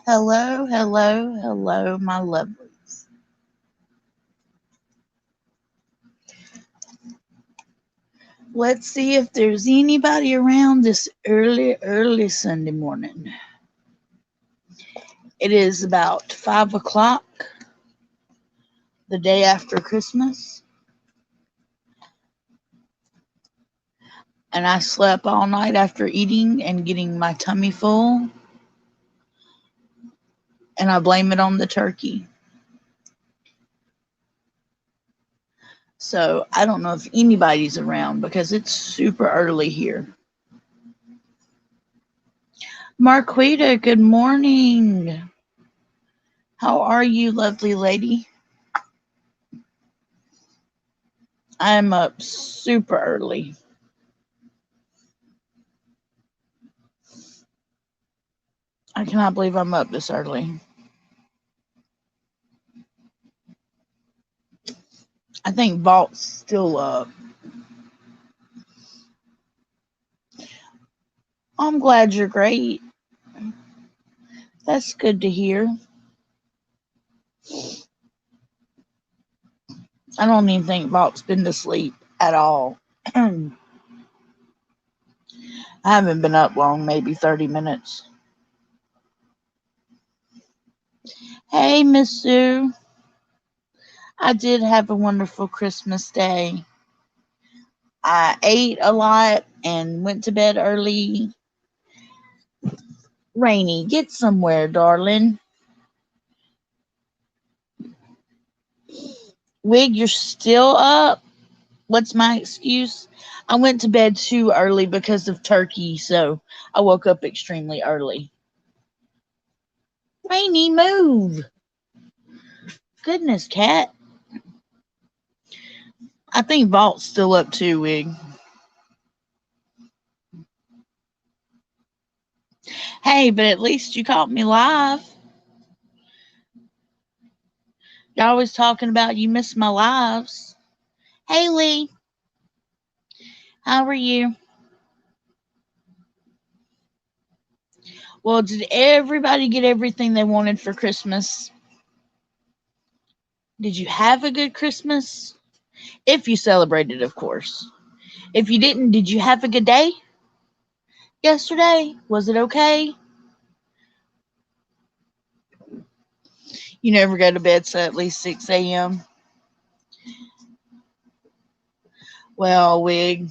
Hello, hello, hello, my lovelies. Let's see if there's anybody around this early Sunday morning. It is about 5 o'clock, the day after Christmas, and I slept all night after eating and getting my tummy full, and I blame it on the turkey. So I don't know if anybody's around because it's super early here. Marquita, good morning. How are you, lovely lady? I'm up super early. I cannot believe I'm up this early. I think Vault's still up. I'm glad you're great. That's good to hear. I don't even think Vault's been to sleep at all. I haven't been up long, maybe 30 minutes. Hey, Miss Sue. I did have a wonderful Christmas day. I ate a lot and went to bed early. Rainy, get somewhere, darling. Wig, you're still up? What's my excuse? I went to bed too early because of turkey, so I woke up extremely early. Rainy, move. Goodness, cat. I think Vault's still up too, Wig. Hey, but at least you caught me live. You're always talking about you miss my lives. Hey, Lee. How are you? Well, did everybody get everything they wanted for Christmas? Did you have a good Christmas? If you celebrated, of course. If you didn't, did you have a good day yesterday? Was it okay? You never go to bed so at least 6 a.m. Well, Wig,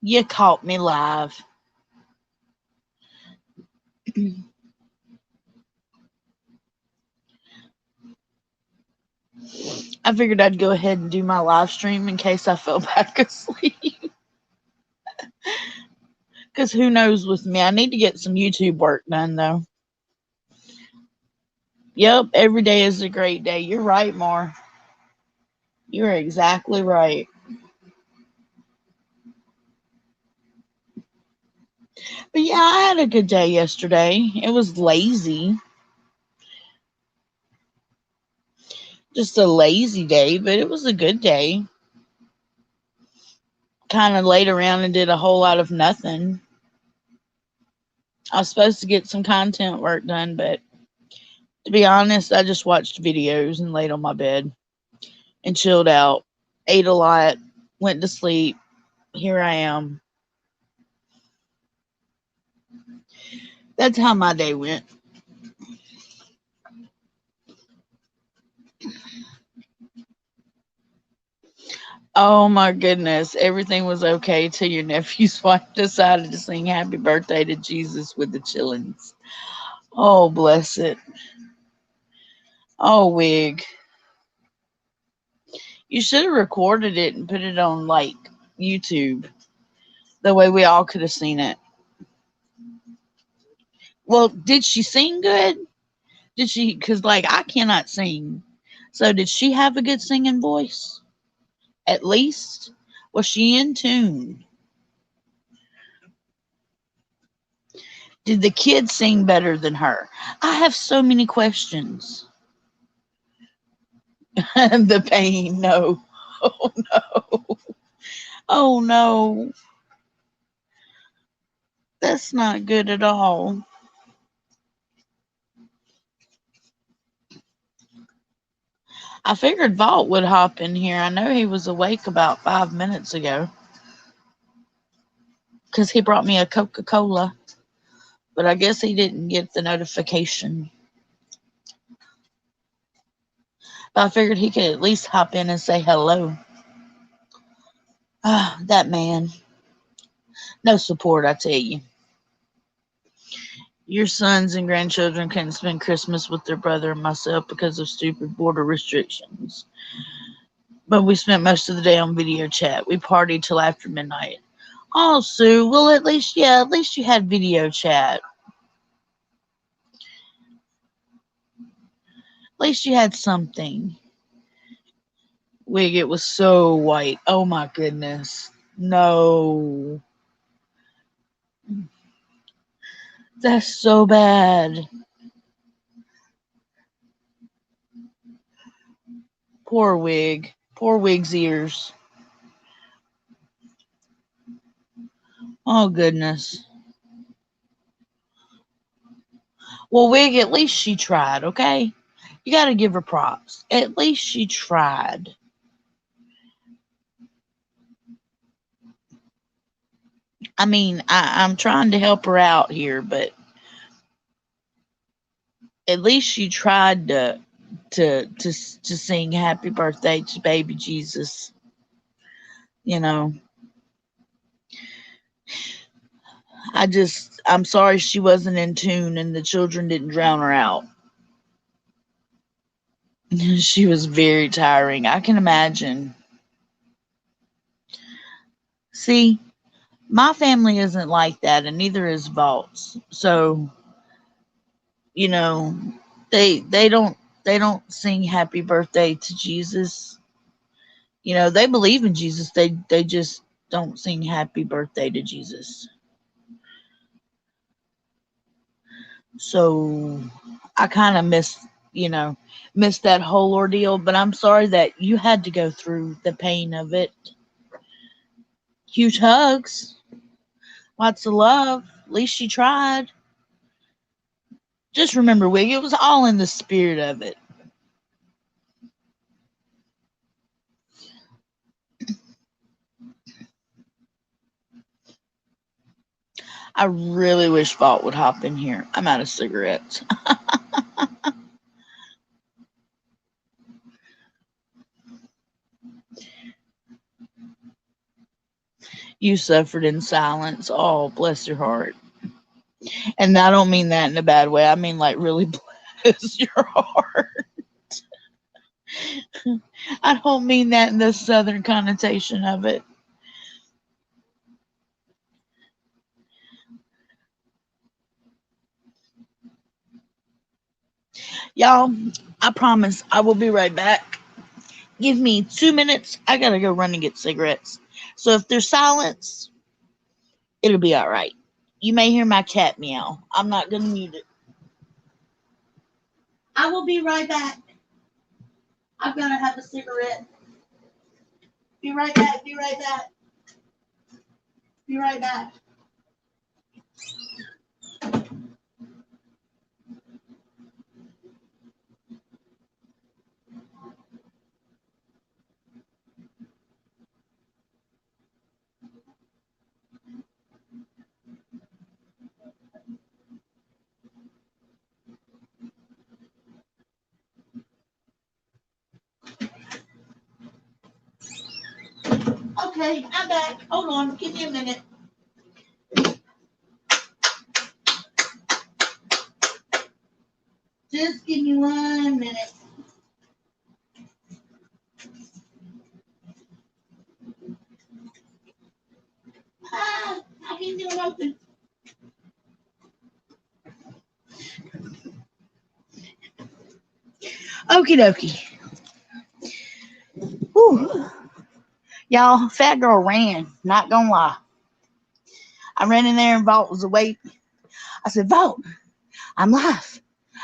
you caught me live. I figured I'd go ahead and do my live stream in case I fell back asleep. Because who knows with me? I need to get some YouTube work done, though. Yep, every day is a great day. You're right, Mar. You're exactly right. But yeah, I had a good day yesterday. It was lazy. Just a lazy day, but it was a good day. Kind of laid around and did a whole lot of nothing. I was supposed to get some content work done, but to be honest, I just watched videos and laid on my bed and chilled out. Ate a lot, went to sleep. Here I am. That's how my day went. Oh my goodness. Everything was okay till your nephew's wife decided to sing happy birthday to Jesus with the chillins. Oh, bless it. Oh, Wig. You should have recorded it and put it on like YouTube. The way we all could have seen it. Well, did she sing good? Did she? Because, like, I cannot sing. So, did she have a good singing voice? At least? Was she in tune? Did the kids sing better than her? I have so many questions. The pain, no. Oh no. Oh no. That's not good at all. I figured Vault would hop in here. I know he was awake about 5 minutes ago because he brought me a Coca-Cola, but I guess he didn't get the notification. But I figured he could at least hop in and say hello. Ah, that man. No support, I tell you. Your sons and grandchildren couldn't spend Christmas with their brother and myself because of stupid border restrictions. But we spent most of the day on video chat. We partied till after midnight. Oh, Sue, well, at least you had video chat. At least you had something. Wig, it was so white. Oh my goodness. No. That's so bad. Poor Wig. Poor Wig's ears. Oh goodness. Well, Wig, at least she tried, okay? You gotta give her props. At least she tried. I mean, I'm trying to help her out here, but at least she tried to sing happy birthday to baby Jesus. You know, I'm sorry she wasn't in tune and the children didn't drown her out. She was very tiring. I can imagine. See, my family isn't like that, and neither is Vault's. So, you know, they don't sing happy birthday to Jesus. They believe in Jesus. They just don't sing happy birthday to Jesus. So I kind of missed that whole ordeal, but I'm sorry that you had to go through the pain of it. Huge hugs, lots of love. At least she tried. Just remember, Wig, it was all in the spirit of it. I really wish Vault would hop in here. I'm out of cigarettes. You suffered in silence. Oh, bless your heart. And I don't mean that in a bad way. I mean, like, really bless your heart. I don't mean that in the southern connotation of it. Y'all, I promise I will be right back. Give me 2 minutes. I gotta go run and get cigarettes. So if there's silence, it'll be all right. You may hear my cat meow. I'm not gonna mute it. I will be right back. I've gotta have a cigarette. Be right back. Be right back. Be right back. Okay, I'm back. Hold on. Give me a minute. Just give me 1 minute. I can't do it open. Okie dokie. Whew. Y'all, fat girl ran. Not gonna lie. I ran in there and Vault was awake. I said, Vault, I'm live.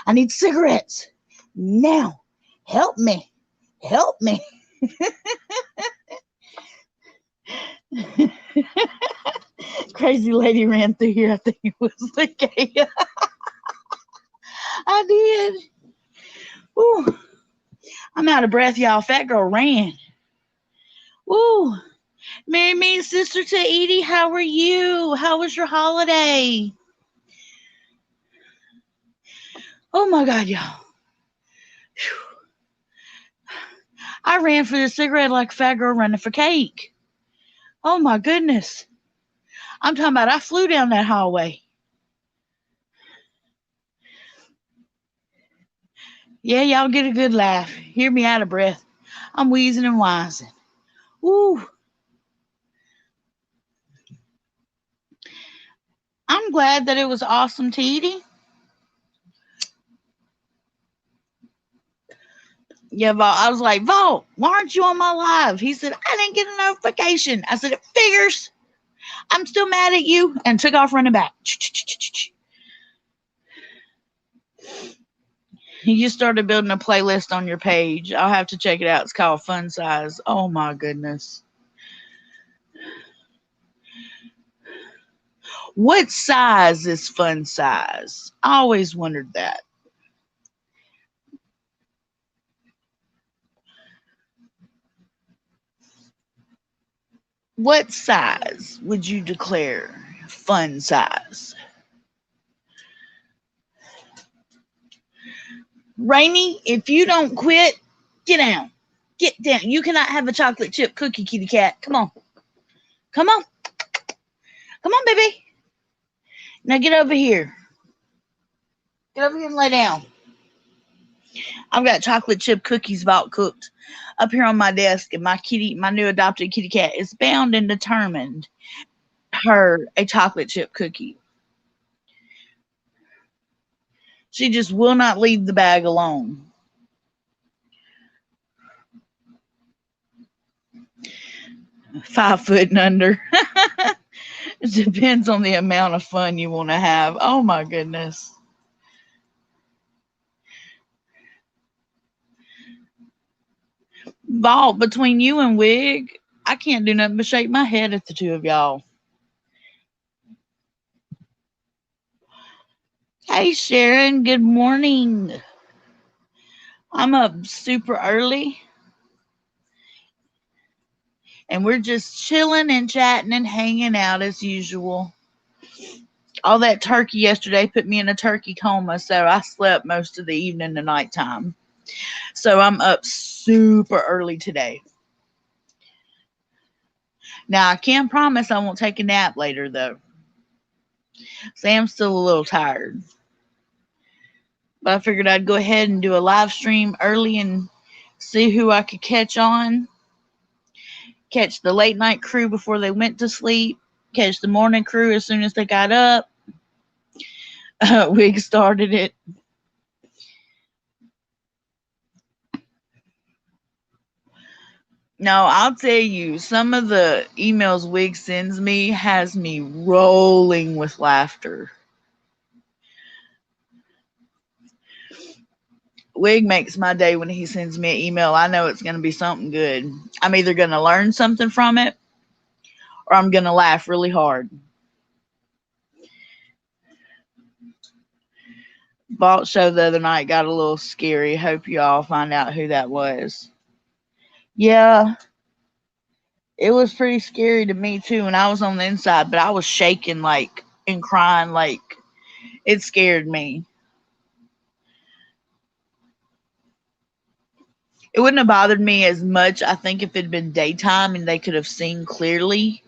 I need cigarettes. Now. Help me. Help me. crazy lady ran through here. I think it was the gate. I did. Ooh, I'm out of breath, y'all. Fat girl ran. Ooh. Mary me, sister to Edie, how are you? How was your holiday? Oh my God, y'all. Whew. I ran for the cigarette like a fat girl running for cake. Oh my goodness. I'm talking about I flew down that hallway. Yeah, y'all get a good laugh. Hear me out of breath. I'm wheezing and wheezing. Woo. I'm glad that it was awesome to Edie. Yeah, Vault. I was like, Vault, why aren't you on my live? He said, I didn't get a notification. I said, it figures. I'm still mad at you. And took off running back. You just started building a playlist on your page. I'll have to check it out. It's called Fun Size. Oh my goodness. What size is fun size? I always wondered that. What size would you declare fun size? Rainy, if you don't quit, get down. Get down. You cannot have a chocolate chip cookie, kitty cat. Come on. Come on. Come on, baby. Now get over here. Get over here and lay down. I've got chocolate chip cookies about cooked up here on my desk, and my new adopted kitty cat is bound and determined her a chocolate chip cookie. She just will not leave the bag alone. 5 foot and under. It depends on the amount of fun you want to have. Oh my goodness. Vault, between you and Wig, I can't do nothing but shake my head at the two of y'all. Hey Sharon, good morning. I'm up super early and we're just chilling and chatting and hanging out as usual. All that turkey yesterday put me in a turkey coma, so I slept most of the evening to nighttime. So I'm up super early today. Now I can't promise I won't take a nap later though. Sam's still a little tired. But I figured I'd go ahead and do a live stream early and see who I could catch on. Catch the late night crew before they went to sleep. Catch the morning crew as soon as they got up. Wig started it. No, I'll tell you, some of the emails Wig sends me has me rolling with laughter. Wig makes my day when he sends me an email. I know it's going to be something good. I'm either going to learn something from it or I'm going to laugh really hard. Vault show the other night got a little scary. Hope you all find out who that was. Yeah, it was pretty scary to me too when I was on the inside, but I was shaking like and crying like it scared me. It wouldn't have bothered me as much, I think, if it had been daytime and they could have seen clearly,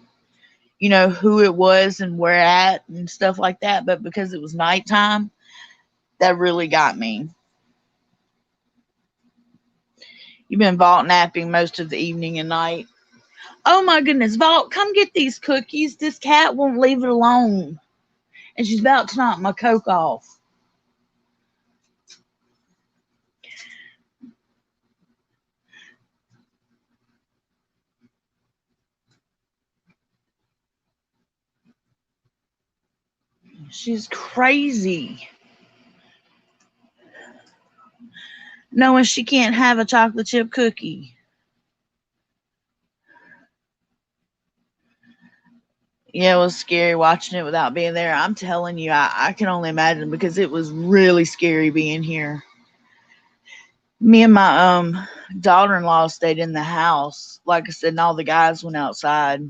who it was and where at and stuff like that. But because it was nighttime, that really got me. You've been vault napping most of the evening and night. Oh my goodness, Vault, come get these cookies. This cat won't leave it alone. And she's about to knock my Coke off. She's crazy. Knowing she can't have a chocolate chip cookie. Yeah, it was scary watching it without being there. I'm telling you, I can only imagine because it was really scary being here. Me and my daughter-in-law stayed in the house. Like I said, and all the guys went outside.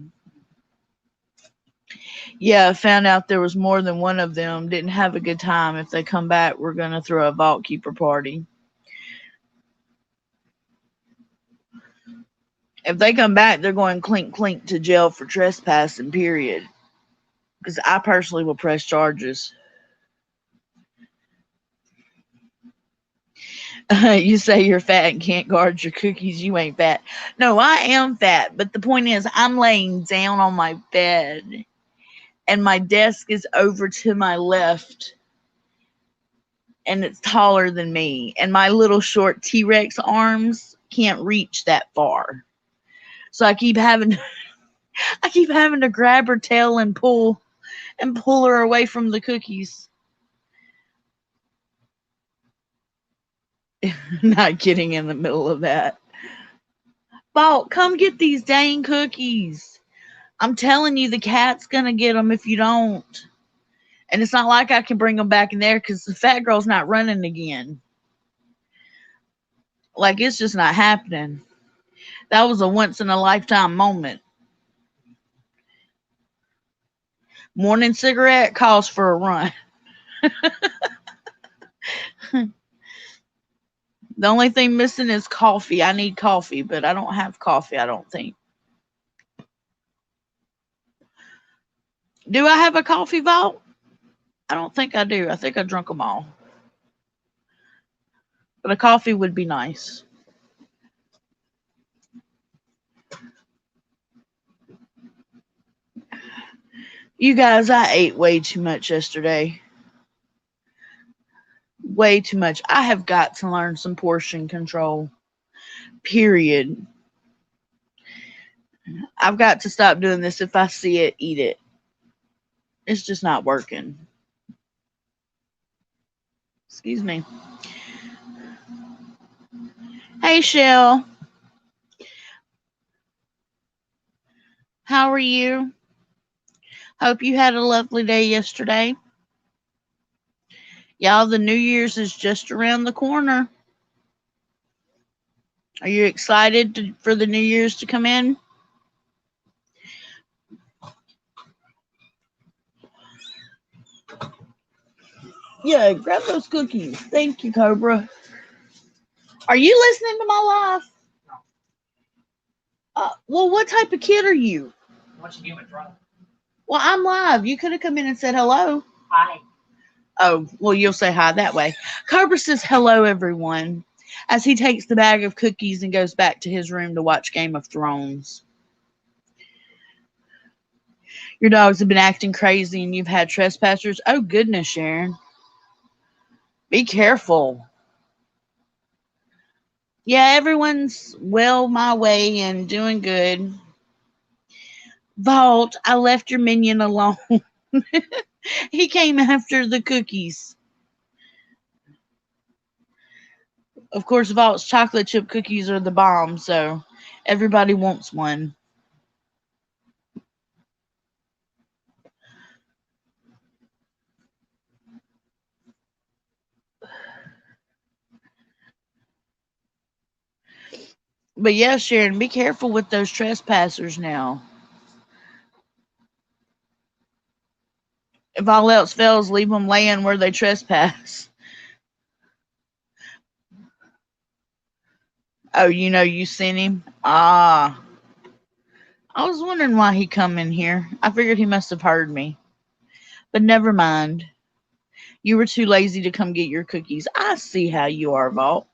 Yeah, I found out there was more than one of them. Didn't have a good time. If they come back, we're gonna throw a vault keeper party. If they come back, they're going clink clink to jail for trespassing. Period. Because I personally will press charges. You say you're fat and can't guard your cookies. You ain't fat. No, I am fat. But the point is, I'm laying down on my bed, and my desk is over to my left, and it's taller than me, and my little short T-Rex arms can't reach that far. So I keep having to grab her tail and pull her away from the cookies. Not getting in the middle of that. Bolt, come get these dang cookies. I'm telling you, the cat's gonna get them if you don't. And it's not like I can bring them back in there because the fat girl's not running again. Like, it's just not happening. That was a once in a lifetime moment. Morning cigarette calls for a run. The only thing missing is coffee. I need coffee, but I don't have coffee, I don't think. Do I have a coffee vault? I don't think I do. I think I drunk them all. But a coffee would be nice. You guys, I ate way too much yesterday. Way too much. I have got to learn some portion control. Period. I've got to stop doing this. If I see it, eat it. It's just not working. Excuse me. Hey, Shell. How are you? Hope you had a lovely day yesterday. Y'all, the New Year's is just around the corner. Are you excited for the New Year's to come in? Yeah, grab those cookies. Thank you, Cobra. Are you listening to my live? Well, what type of kid are you? Once you give a drunk. Well, I'm live. You could have come in and said hello. Hi. Oh, well, you'll say hi that way. Cobra says hello, everyone, as he takes the bag of cookies and goes back to his room to watch Game of Thrones. Your dogs have been acting crazy and you've had trespassers. Oh, goodness, Sharon. Be careful. Yeah, everyone's well my way and doing good. Vault, I left your minion alone. He came after the cookies. Of course, Vault's chocolate chip cookies are the bomb, so everybody wants one. But yeah, Sharon, be careful with those trespassers now. If all else fails, leave them laying where they trespass. Oh, you seen him? Ah. I was wondering why he come in here. I figured he must have heard me. But never mind. You were too lazy to come get your cookies. I see how you are, Vault.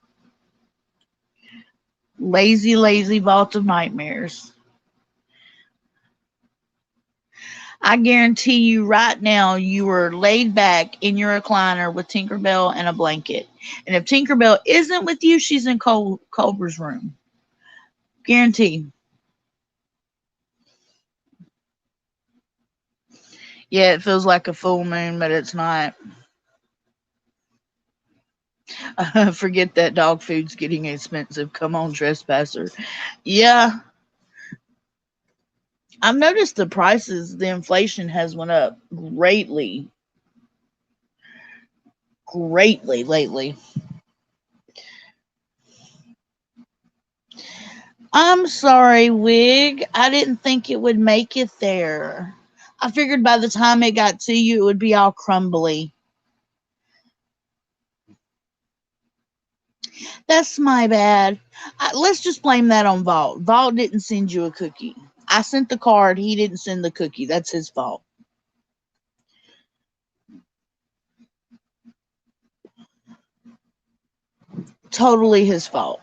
Lazy, lazy Vault of Nightmares. I guarantee you right now you were laid back in your recliner with Tinkerbell and a blanket. And if Tinkerbell isn't with you, she's in Culver's room. Guarantee. Yeah, it feels like a full moon, but it's not. Forget that dog food's getting expensive. Come on, trespasser. Yeah, I've noticed the prices, the inflation has went up greatly lately. I'm sorry, Wig. I didn't think it would make it there. I figured by the time it got to you, it would be all crumbly. That's my bad. Let's just blame that on Vault. Vault didn't send you a cookie. I sent the card. He didn't send the cookie. That's his fault. Totally his fault.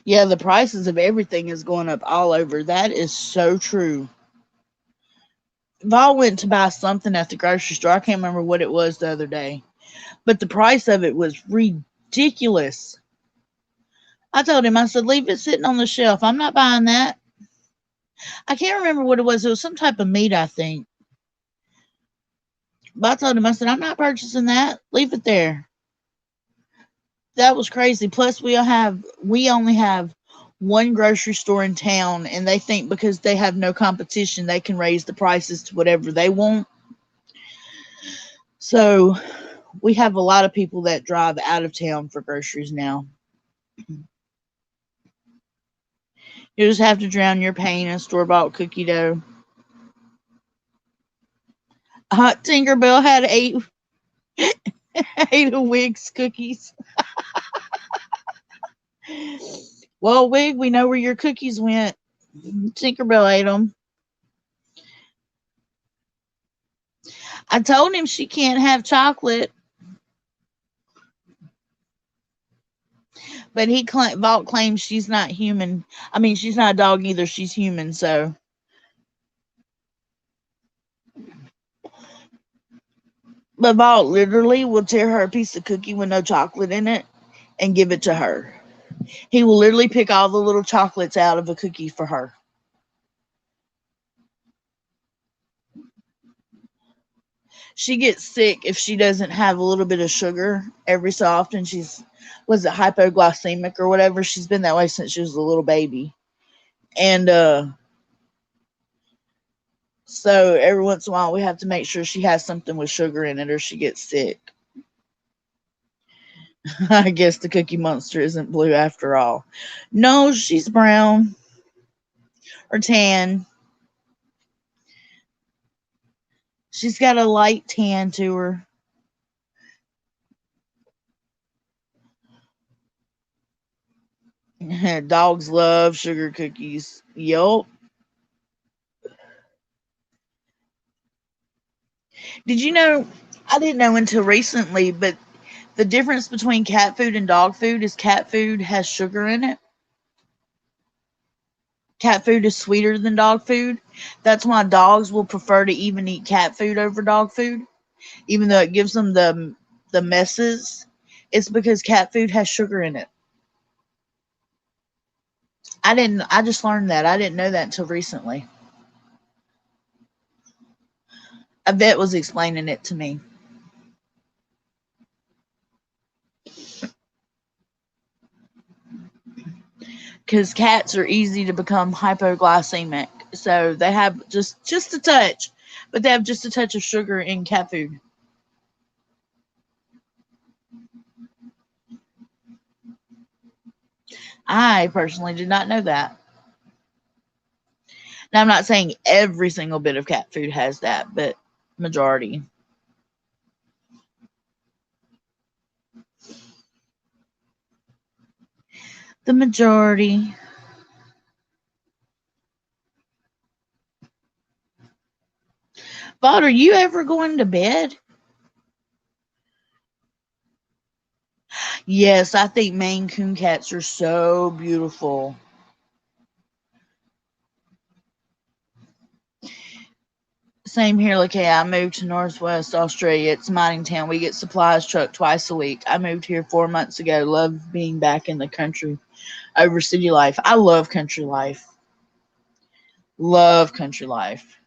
Yeah, the prices of everything is going up all over. That is so true. Vault went to buy something at the grocery store. I can't remember what it was the other day, but the price of it was ridiculous. I told him, I said, leave it sitting on the shelf. I'm not buying that. I can't remember what it was. It was some type of meat, I think. But I told him, I said, I'm not purchasing that. Leave it there. That was crazy. Plus, we only have one grocery store in town, and they think because they have no competition, they can raise the prices to whatever they want. So we have a lot of people that drive out of town for groceries now. You just have to drown your pain in store bought cookie dough. Tinkerbell had ate a Wig's cookies. Well, Wig, we know where your cookies went. Tinkerbell ate them. I told him she can't have chocolate, but Vault claims she's not human. I mean, she's not a dog either. She's human, so. But Vault literally will tear her a piece of cookie with no chocolate in it and give it to her. He will literally pick all the little chocolates out of a cookie for her. She gets sick if she doesn't have a little bit of sugar every so often. Was it hypoglycemic or whatever? She's been that way since she was a little baby. And so every once in a while we have to make sure she has something with sugar in it or she gets sick. I guess the Cookie Monster isn't blue after all. No, she's brown or tan. She's got a light tan to her. Dogs love sugar cookies. Yup. Did you know? I didn't know until recently, but the difference between cat food and dog food is cat food has sugar in it. Cat food is sweeter than dog food. That's why dogs will prefer to even eat cat food over dog food, even though it gives them the messes. It's because cat food has sugar in it. I just learned that. I didn't know that until recently. A vet was explaining it to me. Because cats are easy to become hypoglycemic. So they have just a touch, but they have just a touch of sugar in cat food. I personally did not know that. Now I'm not saying every single bit of cat food has that, but majority. The majority. But are you ever going to bed? Yes, I think Maine Coon cats are so beautiful. Same here. Like, hey, I moved to Northwest Australia. It's a mining town. We get supplies trucked twice a week. I moved here 4 months ago. Love being back in the country over city life. I love country life. Love country life.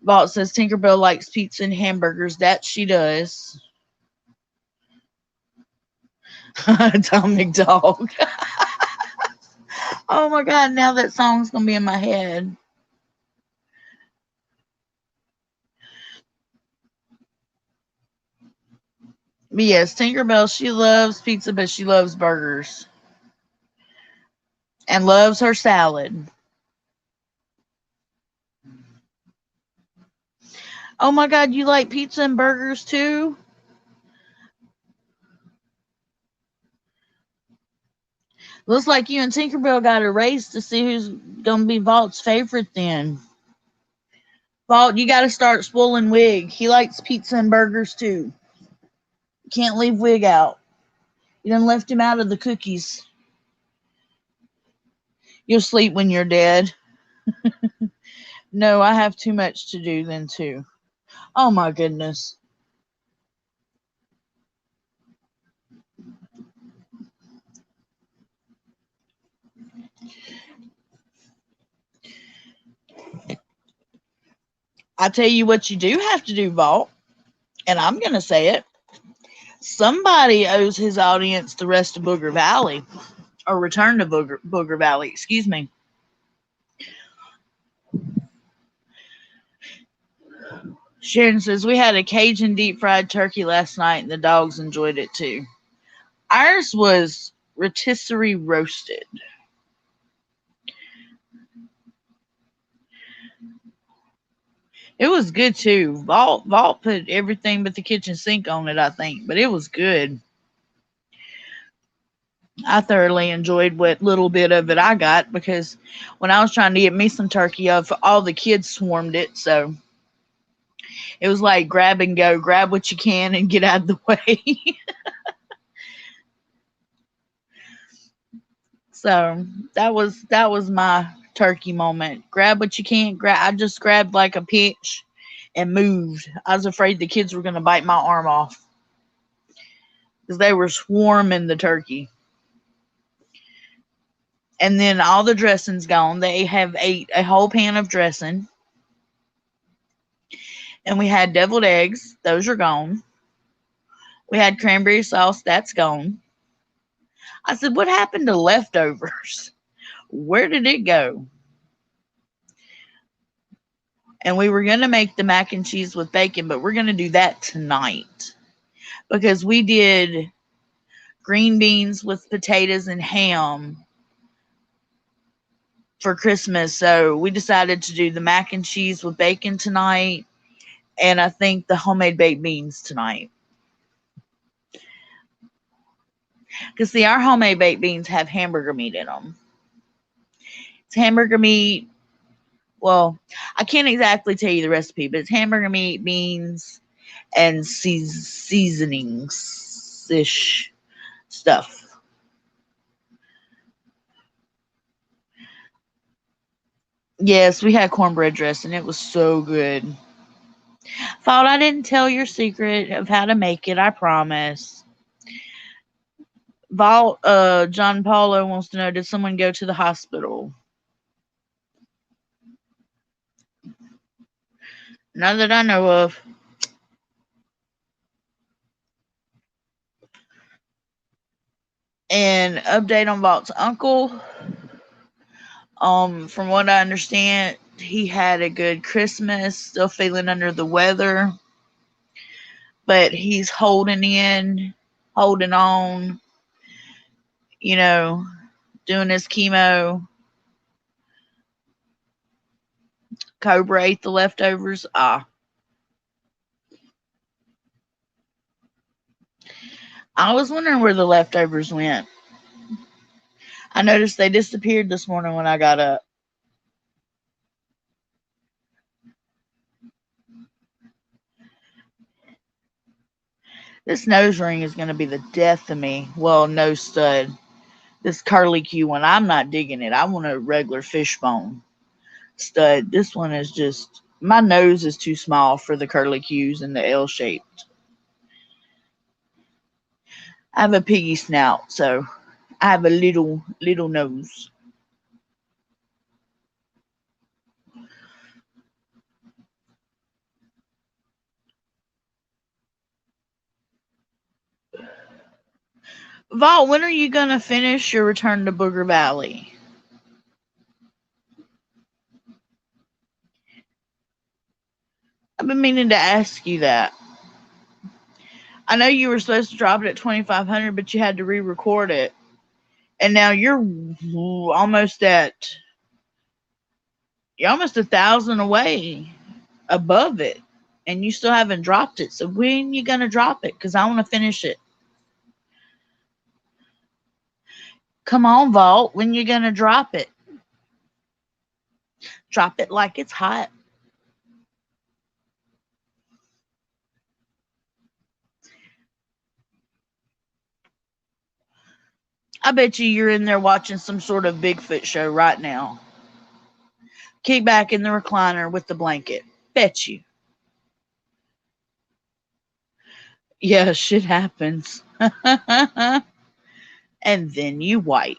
Vault says Tinkerbell likes pizza and hamburgers. That she does. Atomic Dog. Oh my god, now that song's gonna be in my head. But yes, Tinkerbell, she loves pizza, but she loves burgers. And loves her salad. Oh my god, you like pizza and burgers too? Looks like you and Tinkerbell got a race to see who's gonna be Valt's favorite then. Valt, you gotta start spoiling Wig. He likes pizza and burgers too. Can't leave Wig out. You done left him out of the cookies. You'll sleep when you're dead. No, I have too much to do then too. Oh my goodness. I tell you what you do have to do, Vault, and I'm gonna say it. Somebody owes his audience the rest of Booger Valley. Or Return to Booger Valley, excuse me. Sharon says, we had a Cajun deep fried turkey last night and the dogs enjoyed it too. Ours was rotisserie roasted. It was good too. Vault put everything but the kitchen sink on it, I think, but it was good. I thoroughly enjoyed what little bit of it I got because when I was trying to get me some turkey, all the kids swarmed it, so it was like grab and go, grab what you can and get out of the way. So that was my turkey moment. Grab what you can. Grab. I just grabbed like a pinch and moved. I was afraid the kids were gonna bite my arm off because they were swarming the turkey. And then all the dressing's gone. They have ate a whole pan of dressing, and we had deviled eggs. Those are gone. We had cranberry sauce. That's gone. I said, "What happened to leftovers? Where did it go?" And we were going to make the mac and cheese with bacon, but we're going to do that tonight because we did green beans with potatoes and ham for Christmas. So we decided to do the mac and cheese with bacon tonight, and I think the homemade baked beans tonight. Because, see, our homemade baked beans have hamburger meat in them. It's hamburger meat. Well, I can't exactly tell you the recipe, but it's hamburger meat, beans, and seasonings ish stuff. Yes, we had cornbread dressing. It was so good. Thought I didn't tell your secret of how to make it. I promise. John Paulo wants to know: did someone go to the hospital? Not that I know of. And update on Vault's uncle. From what I understand, he had a good Christmas. Still feeling under the weather, but he's holding on. You know, doing his chemo. Cobra ate the leftovers. I was wondering where the leftovers went. I noticed they disappeared this morning when I got up. This nose ring is going to be the death of me. Well, no stud. This curly Q one, I'm not digging it. I want a regular fishbone stud. This one is just, my nose is too small for the curly Qs and the L shaped. I have a piggy snout, so I have a little nose. Vault, when are you going to finish your return to Booger Valley? I've been meaning to ask you that. I know you were supposed to drop it at 2,500, but you had to re-record it, and now almost at you're almost 1,000 away above it, and you still haven't dropped it. So when you gonna drop it? Because I want to finish it. Come on, Vault. When you gonna drop it? Drop it like it's hot. I bet you're in there watching some sort of Bigfoot show right now. Kick back in the recliner with the blanket. Bet you. Yeah, shit happens. And then you wipe.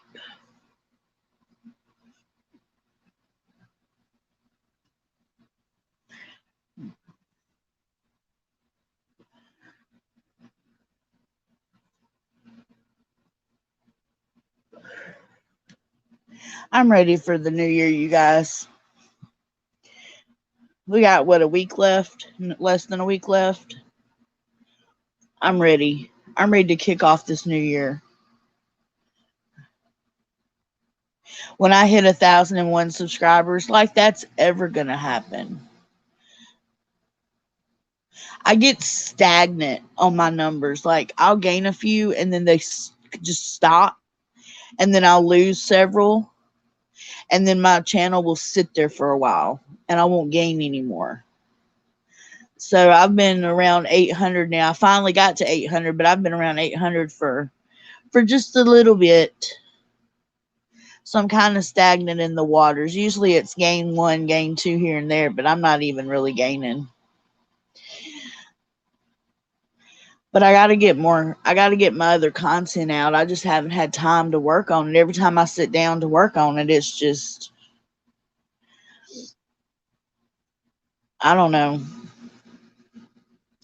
I'm ready for the new year, you guys. We got, what, a week left? Less than a week left? I'm ready. I'm ready to kick off this new year. When I hit 1,001 subscribers, like that's ever going to happen. I get stagnant on my numbers. Like I'll gain a few and then they just stop. And then I'll lose several. And then my channel will sit there for a while and I won't gain anymore. So I've been around 800 now. I finally got to 800, but I've been around 800 for just a little bit. So I'm kind of stagnant in the waters. Usually it's gain 1, gain 2 here and there, but I'm not even really gaining. But I got to get more. I got to get my other content out. I just haven't had time to work on it. Every time I sit down to work on it, it's just, I don't know.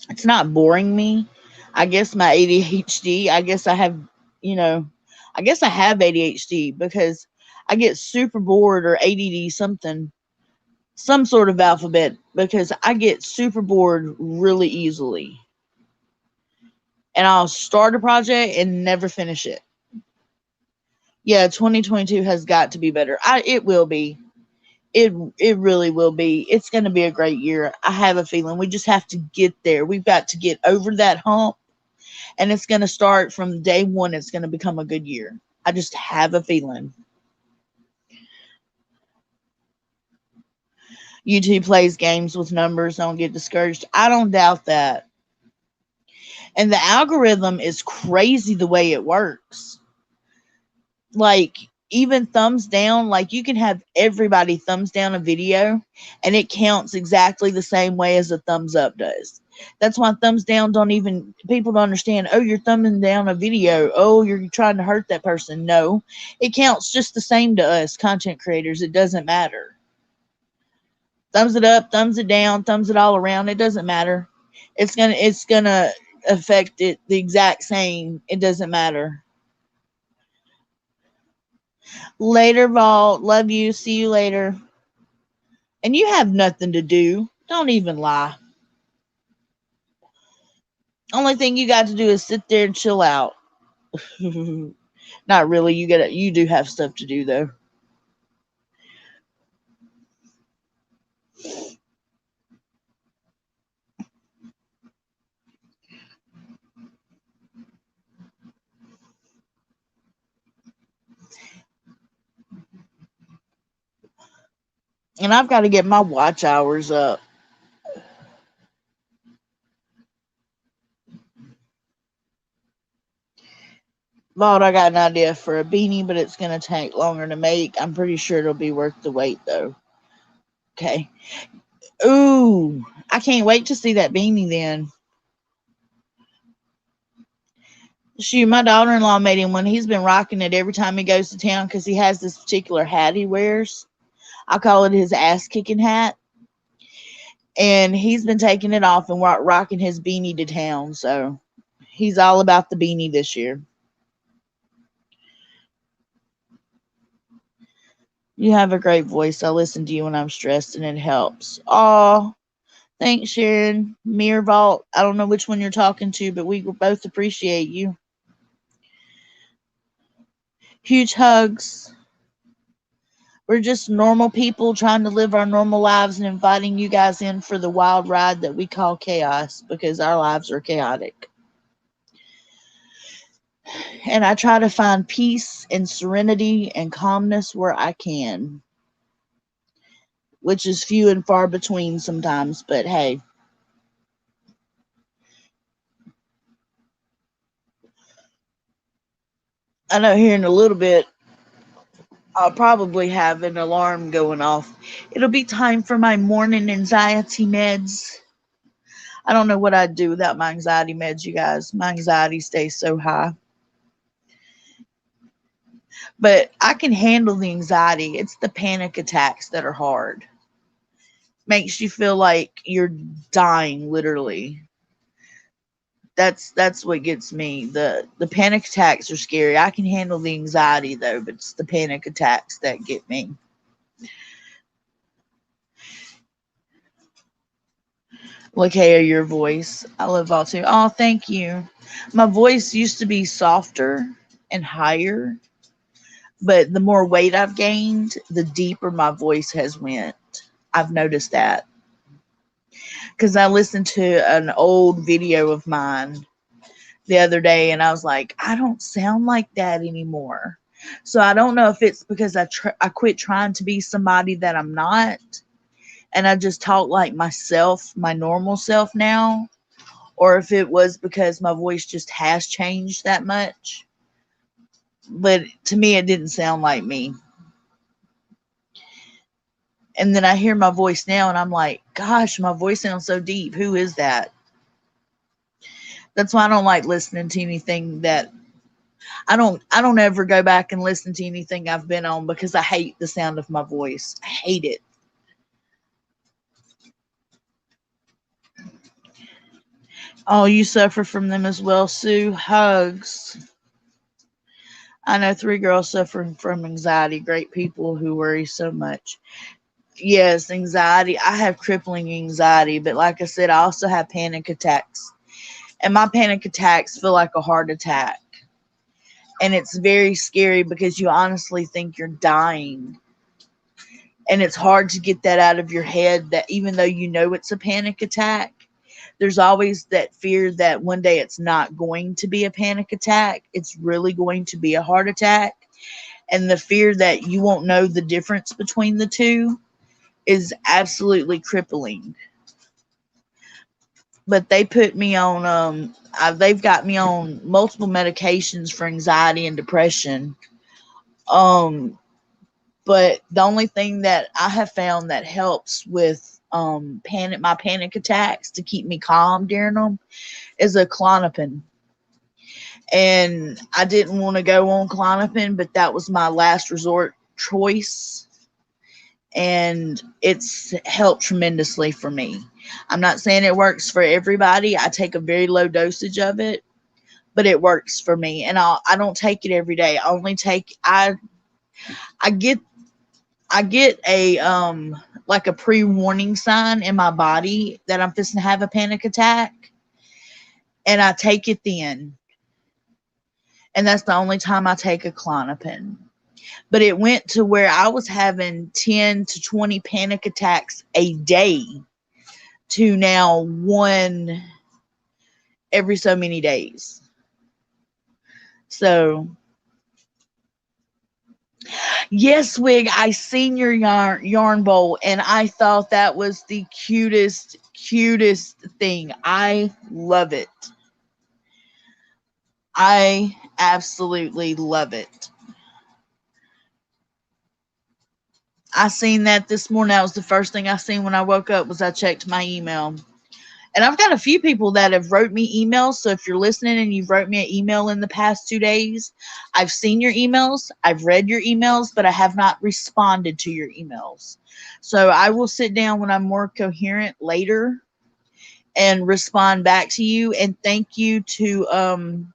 It's not boring me. I guess my ADHD, I guess I have, I guess I have ADHD because I get super bored, or ADD something, some sort of alphabet, because I get super bored really easily. And I'll start a project and never finish it. Yeah, 2022 has got to be better. It will be. It really will be. It's going to be a great year. I have a feeling we just have to get there. We've got to get over that hump, and it's going to start from day one. It's going to become a good year. I just have a feeling. YouTube plays games with numbers. Don't get discouraged. I don't doubt that. And the algorithm is crazy the way it works. Like, even thumbs down, like you can have everybody thumbs down a video and it counts exactly the same way as a thumbs up does. That's why thumbs down people don't understand, oh, you're thumbing down a video, oh, you're trying to hurt that person. No, it counts just the same to us content creators. It doesn't matter. Thumbs it up, thumbs it down, thumbs it all around, it doesn't matter. It's gonna affect it the exact same. It doesn't matter. Later, Vault. Love you. See you later. And you have nothing to do. Don't even lie. Only thing you got to do is sit there and chill out. Not really. You do have stuff to do though. And I've got to get my watch hours up. Vault, I got an idea for a beanie, but it's going to take longer to make. I'm pretty sure it'll be worth the wait though. Okay. Ooh, I can't wait to see that beanie then. Shoot, my daughter-in-law made him one. He's been rocking it every time he goes to town because he has this particular hat he wears. I call it his ass-kicking hat. And he's been taking it off and rocking his beanie to town. So he's all about the beanie this year. You have a great voice. I listen to you when I'm stressed and it helps. Oh, thanks, Sharon. Mirror Vault. I don't know which one you're talking to, but we both appreciate you. Huge hugs. We're just normal people trying to live our normal lives and inviting you guys in for the wild ride that we call chaos because our lives are chaotic. And I try to find peace and serenity and calmness where I can, which is few and far between sometimes, but hey. I know here in a little bit I'll probably have an alarm going off. It'll be time for my morning anxiety meds. I don't know what I'd do without my anxiety meds, you guys. My anxiety stays so high. But I can handle the anxiety. It's the panic attacks that are hard. Makes you feel like you're dying literally. That's what gets me. The panic attacks are scary. I can handle the anxiety though, but it's the panic attacks that get me. Lakea, your voice. I love all too. Oh, thank you. My voice used to be softer and higher, but the more weight I've gained, the deeper my voice has went. I've noticed that because I listened to an old video of mine the other day and I was like, I don't sound like that anymore. So I don't know if it's because I quit trying to be somebody that I'm not and I just talk like myself, my normal self now, or if it was because my voice just has changed that much. But to me, it didn't sound like me. And then I hear my voice now and I'm like, gosh, my voice sounds so deep. Who is that? That's why I don't like listening to anything that I don't ever go back and listen to anything I've been on because I hate the sound of my voice. I hate it. Oh, you suffer from them as well, Sue. Hugs. I know 3 girls suffering from anxiety, great people who worry so much. Yes, anxiety. I have crippling anxiety, but like I said, I also have panic attacks. And my panic attacks feel like a heart attack. And it's very scary because you honestly think you're dying. And it's hard to get that out of your head that even though you know it's a panic attack, there's always that fear that one day it's not going to be a panic attack. It's really going to be a heart attack. And the fear that you won't know the difference between the two is absolutely crippling. But they put me on they've got me on multiple medications for anxiety and depression. Um but the only thing that I have found that helps with panic attacks to keep me calm during them is a Klonopin. And I didn't want to go on Klonopin, but that was my last resort choice and it's helped tremendously for me. I'm not saying it works for everybody. I take a very low dosage of it, but it works for me. And I don't take it every day. I only take I get I get a like a pre-warning sign in my body that I'm fixing to have a panic attack and I take it then. And that's the only time I take a Klonopin. But it went to where I was having 10 to 20 panic attacks a day to now one every so many days. So, yes, Wig, I seen your yarn bowl and I thought that was the cutest thing. I love it. I absolutely love it. I seen that this morning. That was the first thing I seen when I woke up was I checked my email. And I've got a few people that have wrote me emails. So if you're listening and you've wrote me an email in the past 2 days, I've seen your emails, I've read your emails, but I have not responded to your emails. So I will sit down when I'm more coherent later and respond back to you. And thank you to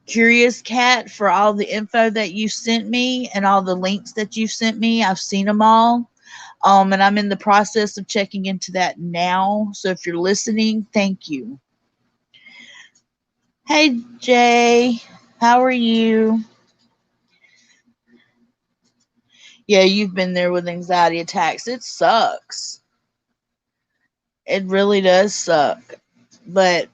Curious Cat, for all the info that you sent me and all the links that you sent me. I've seen them all. And I'm in the process of checking into that now. So if you're listening, thank you. Hey, Jay, how are you? Yeah, you've been there with anxiety attacks. It sucks. It really does suck. But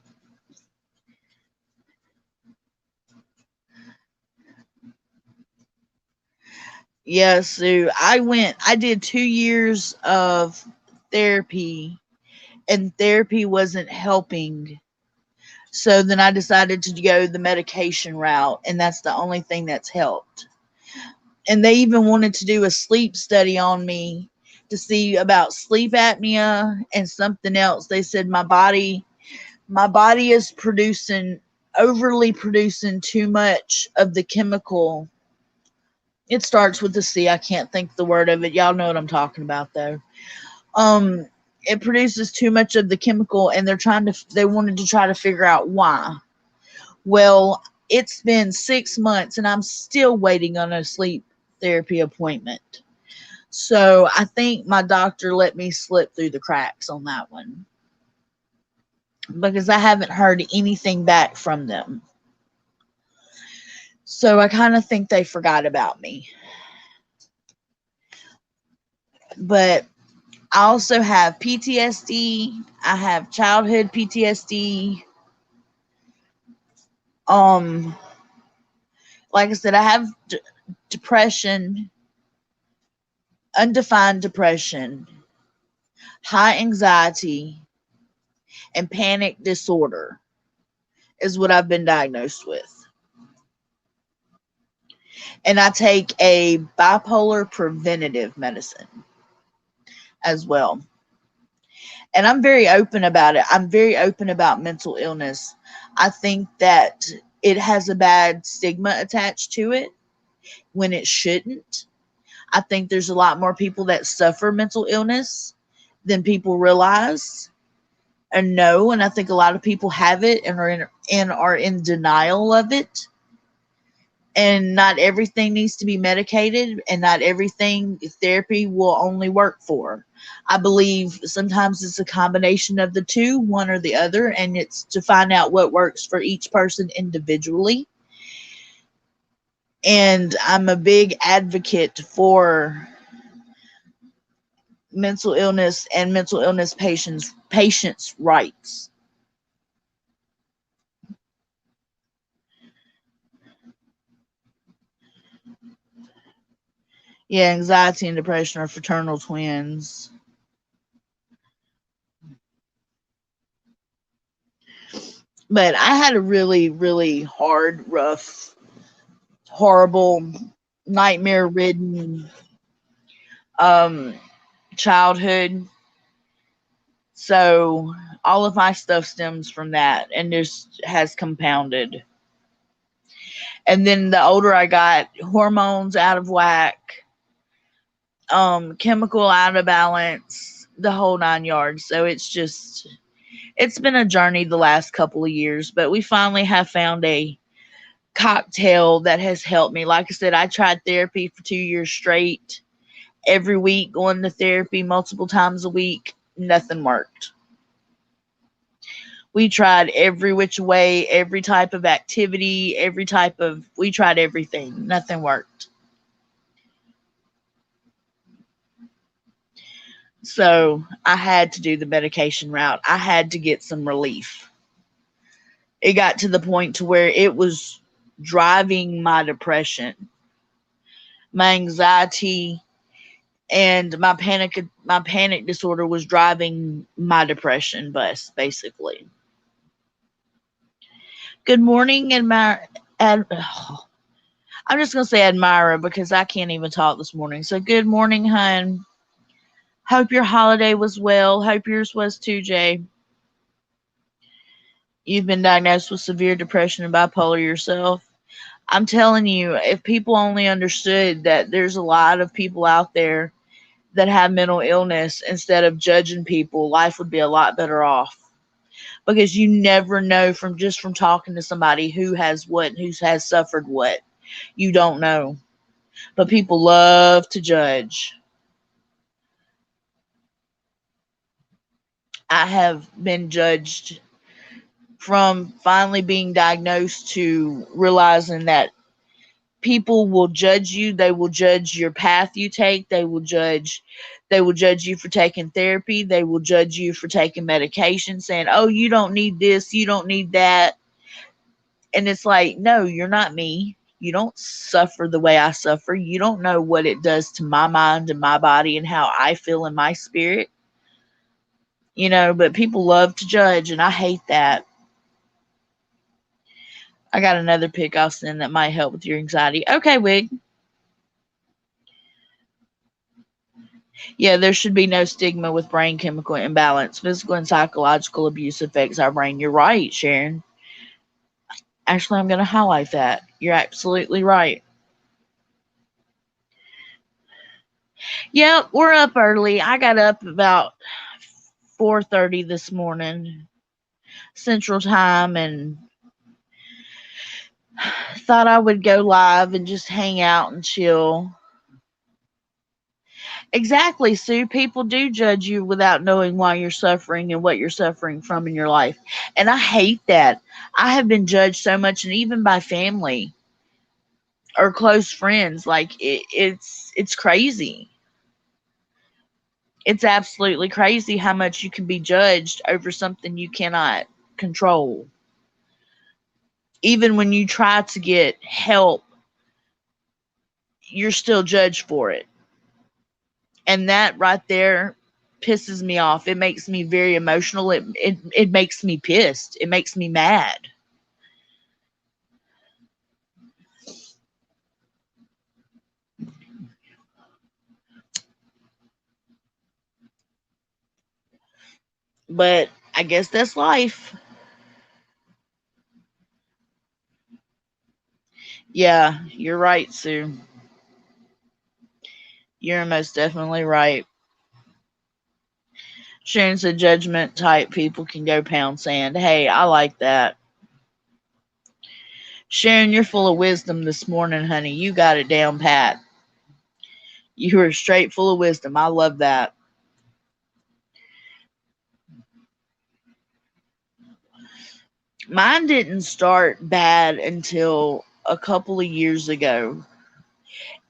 yeah, Sue, I did 2 years of therapy, and therapy wasn't helping. So then I decided to go the medication route, and that's the only thing that's helped. And they even wanted to do a sleep study on me to see about sleep apnea and something else. They said my body is overly producing too much of the chemical. It starts with the C. I can't think the word of it. Y'all know what I'm talking about though. Um it produces too much of the chemical, and they wanted to try to figure out why. Well, it's been 6 months and I'm still waiting on a sleep therapy appointment. So I think my doctor let me slip through the cracks on that one because I haven't heard anything back from them. So I kind of think they forgot about me. But I also have PTSD. I have childhood PTSD. Um, like I said, I have depression, undefined depression, high anxiety, and panic disorder is what I've been diagnosed with. And I take a bipolar preventative medicine as well. And I'm very open about it. I'm very open about mental illness. I think that it has a bad stigma attached to it when it shouldn't. I think there's a lot more people that suffer mental illness than people realize and know. And I think a lot of people have it and are in denial of it. And not everything needs to be medicated, and not everything therapy will only work for. I believe sometimes it's a combination of the two, one or the other, and it's to find out what works for each person individually. And I'm a big advocate for mental illness and mental illness patients' rights. Yeah, anxiety and depression are fraternal twins. But I had a really, really hard, rough, horrible, nightmare ridden um childhood. So all of my stuff stems from that and just has compounded. And then the older I got, hormones out of whack, chemical out of balance, the whole 9 yards. So it's been a journey the last couple of years, but we finally have found a cocktail that has helped me. Like I said, I tried therapy for 2 years straight, every week, going to therapy multiple times a week. Nothing worked. We tried every which way, every type of activity, we tried everything. Nothing worked. So I had to do the medication route. I had to get some relief. It got to the point to where it was driving my depression, my anxiety, and my panic disorder was driving my depression bus, basically. Good morning, I'm just gonna say Admira because I can't even talk this morning. So good morning, hun. Hope your holiday was well. Hope yours was too, Jay. You've been diagnosed with severe depression and bipolar yourself. I'm telling you, if people only understood that there's a lot of people out there that have mental illness, instead of judging people, life would be a lot better off. because you never know from talking to somebody who has what, who has suffered what. You don't know. But people love to judge. I have been judged from finally being diagnosed to realizing that people will judge you. They will judge your path you take. They will judge you for taking therapy. They will judge you for taking medication, saying, "Oh, you don't need this, you don't need that." And it's like, "No, you're not me. You don't suffer the way I suffer. You don't know what it does to my mind and my body and how I feel in my spirit." But people love to judge, and I hate that. I got another pick I'll send that might help with your anxiety. Okay, Wig. Yeah, there should be no stigma with brain chemical imbalance. Physical and psychological abuse affects our brain. You're right, Sharon. Actually, I'm going to highlight that. You're absolutely right. Yep, we're up early. I got up about 4:30 this morning, Central Time, and thought I would go live and just hang out and chill. Exactly, Sue. People do judge you without knowing why you're suffering and what you're suffering from in your life. And I hate that. I have been judged so much, and even by family or close friends. Like it's crazy. It's absolutely crazy how much you can be judged over something you cannot control. Even when you try to get help, you're still judged for it. And that right there pisses me off. It makes me very emotional. It makes me pissed. It makes me mad. But I guess that's life. Yeah, you're right, Sue. You're most definitely right. Sharon said judgment type people can go pound sand. Hey, I like that. Sharon, you're full of wisdom this morning, honey. You got it down pat. You are straight full of wisdom. I love that. Mine didn't start bad until a couple of years ago.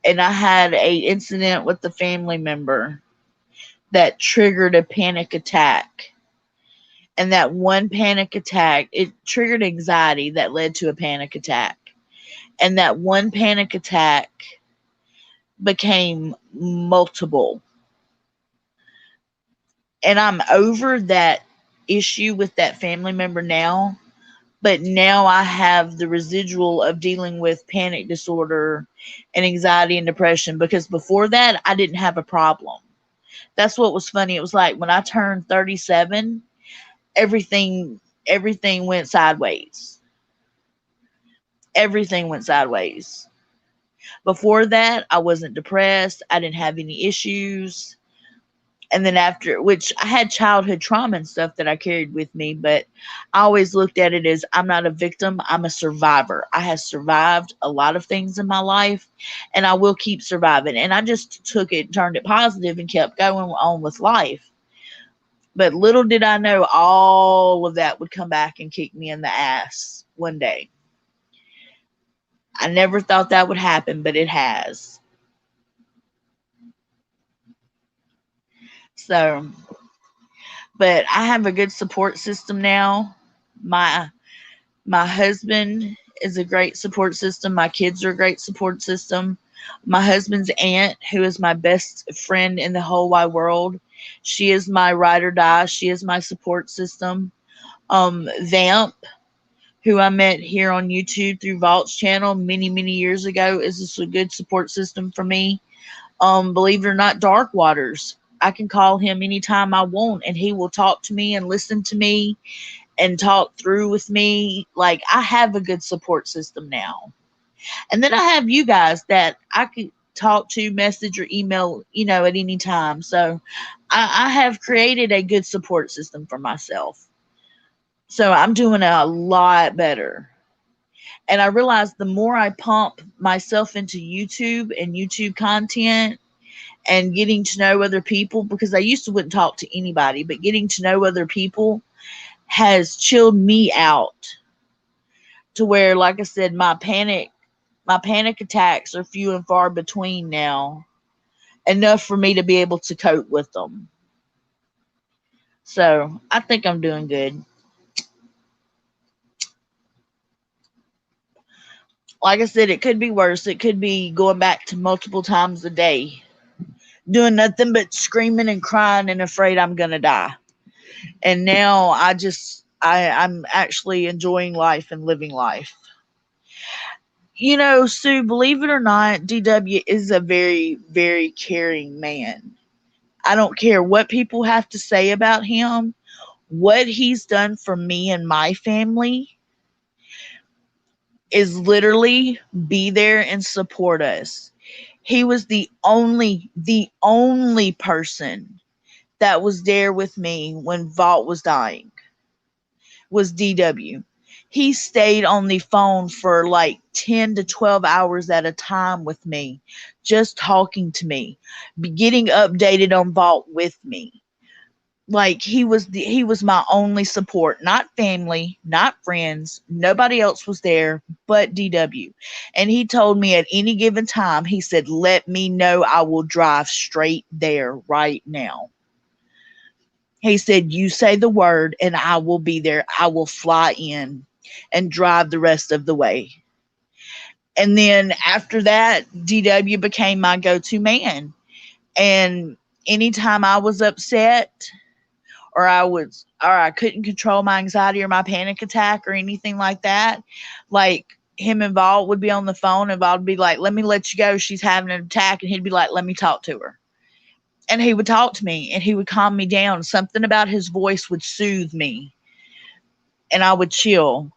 And I had a incident with a family member that triggered a panic attack. And that one panic attack, it triggered anxiety that led to a panic attack. And that one panic attack became multiple. And I'm over that issue with that family member now, but now I have the residual of dealing with panic disorder and anxiety and depression, because before that I didn't have a problem. That's what was funny. It was like when I turned 37, everything went sideways. Everything went sideways. Before that, I wasn't depressed. I didn't have any issues. And then after, which I had childhood trauma and stuff that I carried with me, but I always looked at it as I'm not a victim, I'm a survivor. I have survived a lot of things in my life, and I will keep surviving. And I just took it, turned it positive, and kept going on with life. But little did I know all of that would come back and kick me in the ass one day. I never thought that would happen, but it has. So, but I have a good support system now. My husband is a great support system. My kids are a great support system. My husband's aunt, who is my best friend in the whole wide world, she is my ride or die. She is my support system. Vamp, who I met here on YouTube through Vault's channel many, many years ago, is just a good support system for me. Believe it or not, Dark Waters. I can call him anytime I want, and he will talk to me and listen to me and talk through with me. Like, I have a good support system now. And then I have you guys that I could talk to, message, or email, at any time. So I have created a good support system for myself. So I'm doing a lot better. And I realized the more I pump myself into YouTube and YouTube content and getting to know other people, because I used to wouldn't talk to anybody, but getting to know other people has chilled me out to where, like I said, my panic attacks are few and far between now, enough for me to be able to cope with them. So I think I'm doing good. Like I said, it could be worse. It could be going back to multiple times a day, doing nothing but screaming and crying and afraid I'm gonna die. And now I'm actually enjoying life and living life. Sue, believe it or not, DW is a very, very caring man. I don't care what people have to say about him, what he's done for me and my family is literally be there and support us. He was the only person that was there with me when Vault was dying, was DW. He stayed on the phone for like 10 to 12 hours at a time with me, just talking to me, getting updated on Vault with me. Like he was my only support, not family, not friends, nobody else was there but DW. And he told me at any given time, he said, let me know, I will drive straight there right now. He said, you say the word and I will be there. I will fly in and drive the rest of the way. And then after that, DW became my go-to man. And anytime I was upset, or I couldn't control my anxiety or my panic attack or anything like that, like him and Vol would be on the phone and Vol would be like, let me let you go, she's having an attack, and he'd be like, let me talk to her. And he would talk to me and he would calm me down. Something about his voice would soothe me and I would chill.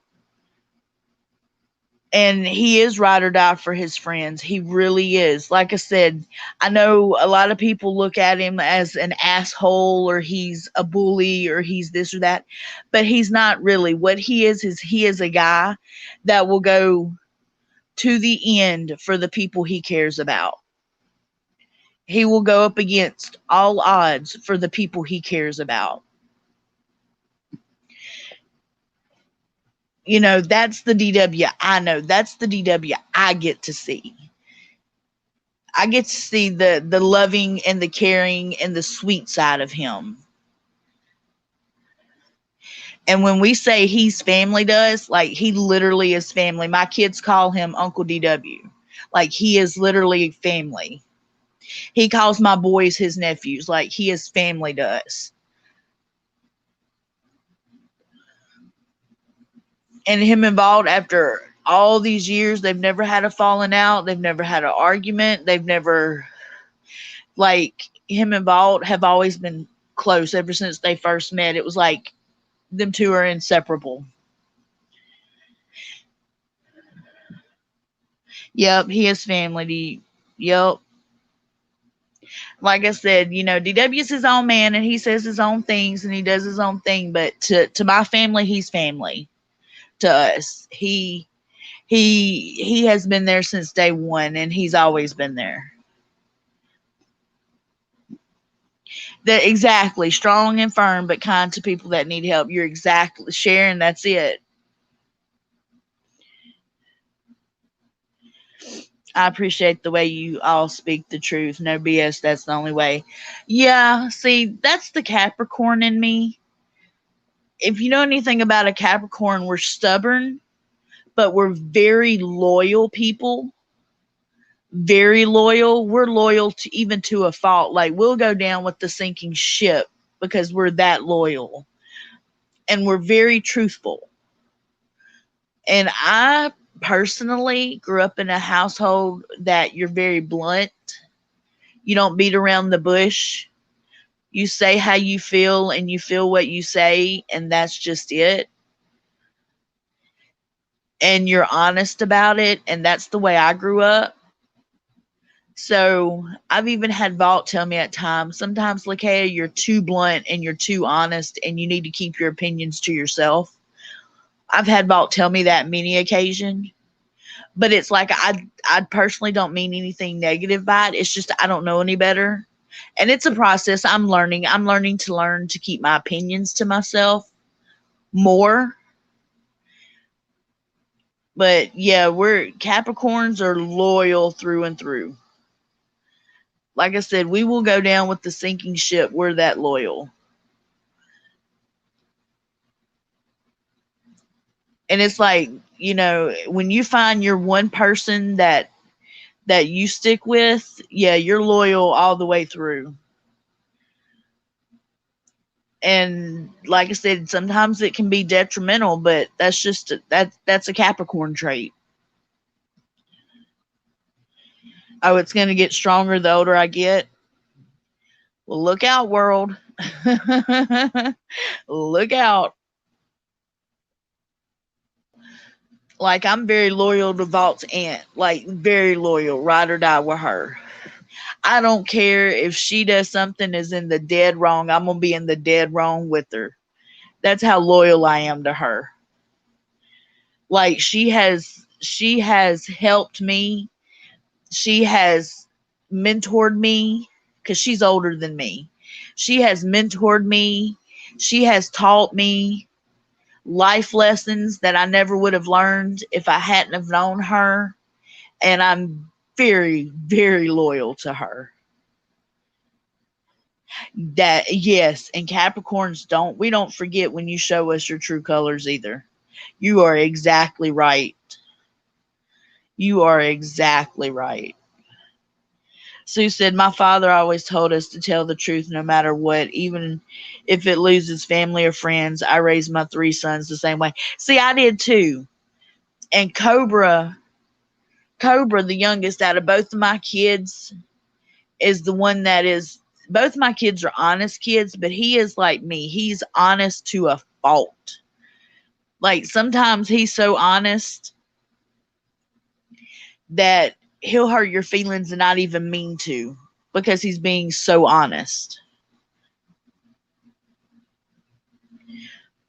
And he is ride or die for his friends. He really is. Like I said, I know a lot of people look at him as an asshole or he's a bully or he's this or that, but he's not really. What he is he is a guy that will go to the end for the people he cares about. He will go up against all odds for the people he cares about. That's the DW I know. That's the DW I get to see. I get to see the loving and the caring and the sweet side of him. And when we say he's family to us, like he literally is family. My kids call him Uncle DW. Like he is literally family. He calls my boys his nephews. Like he is family to us. And him involved after all these years, they've never had a falling out. They've never had an argument. They've never, like, him and Vaught have always been close ever since they first met. It was like them two are inseparable. Yep, he is family. Yep. Like I said, DW is his own man and he says his own things and he does his own thing. But to my family, he's family. To us, he has been there since day one and he's always been there. That exactly, strong and firm, but kind to people that need help. You're exactly sharing. That's it. I appreciate the way you all speak the truth. No BS. That's the only way. Yeah. See, that's the Capricorn in me. If you know anything about a Capricorn, we're stubborn, but we're very loyal people. Very loyal. We're loyal to even to a fault. Like we'll go down with the sinking ship because we're that loyal. And we're very truthful. And I personally grew up in a household that you're very blunt. You don't beat around the bush. You say how you feel and you feel what you say, and that's just it. And you're honest about it, and that's the way I grew up. So I've even had Vault tell me at times, sometimes, Lakea, you're too blunt and you're too honest, and you need to keep your opinions to yourself. I've had Vault tell me that many occasions, but it's like I personally don't mean anything negative by it. It's just I don't know any better, and it's a process. I'm learning. I'm learning to learn to keep my opinions to myself more. But yeah, we're Capricorns are loyal through and through. Like I said, we will go down with the sinking ship. We're that loyal. And it's like, when you find your one person that you stick with, yeah, you're loyal all the way through. And like I said, sometimes it can be detrimental, but that's a Capricorn trait. Oh, it's going to get stronger the older I get. Well, look out, world. Look out. Like, I'm very loyal to Vault's aunt, like very loyal, ride or die with her. I don't care if she does something is in the dead wrong. I'm gonna be in the dead wrong with her. That's how loyal I am to her. Like, she has helped me. She has mentored me because she's older than me. She has mentored me. She has taught me life lessons that I never would have learned if I hadn't have known her. And I'm very, very loyal to her. That yes, and Capricorns don't forget when you show us your true colors either. You are exactly right. You are exactly right. Sue said, my father always told us to tell the truth no matter what, even if it loses family or friends. I raised my three sons the same way. See, I did too. And Cobra, the youngest out of both of my kids, is the one that is, both my kids are honest kids, but he is like me. He's honest to a fault. Like, sometimes he's so honest that he'll hurt your feelings and not even mean to because he's being so honest.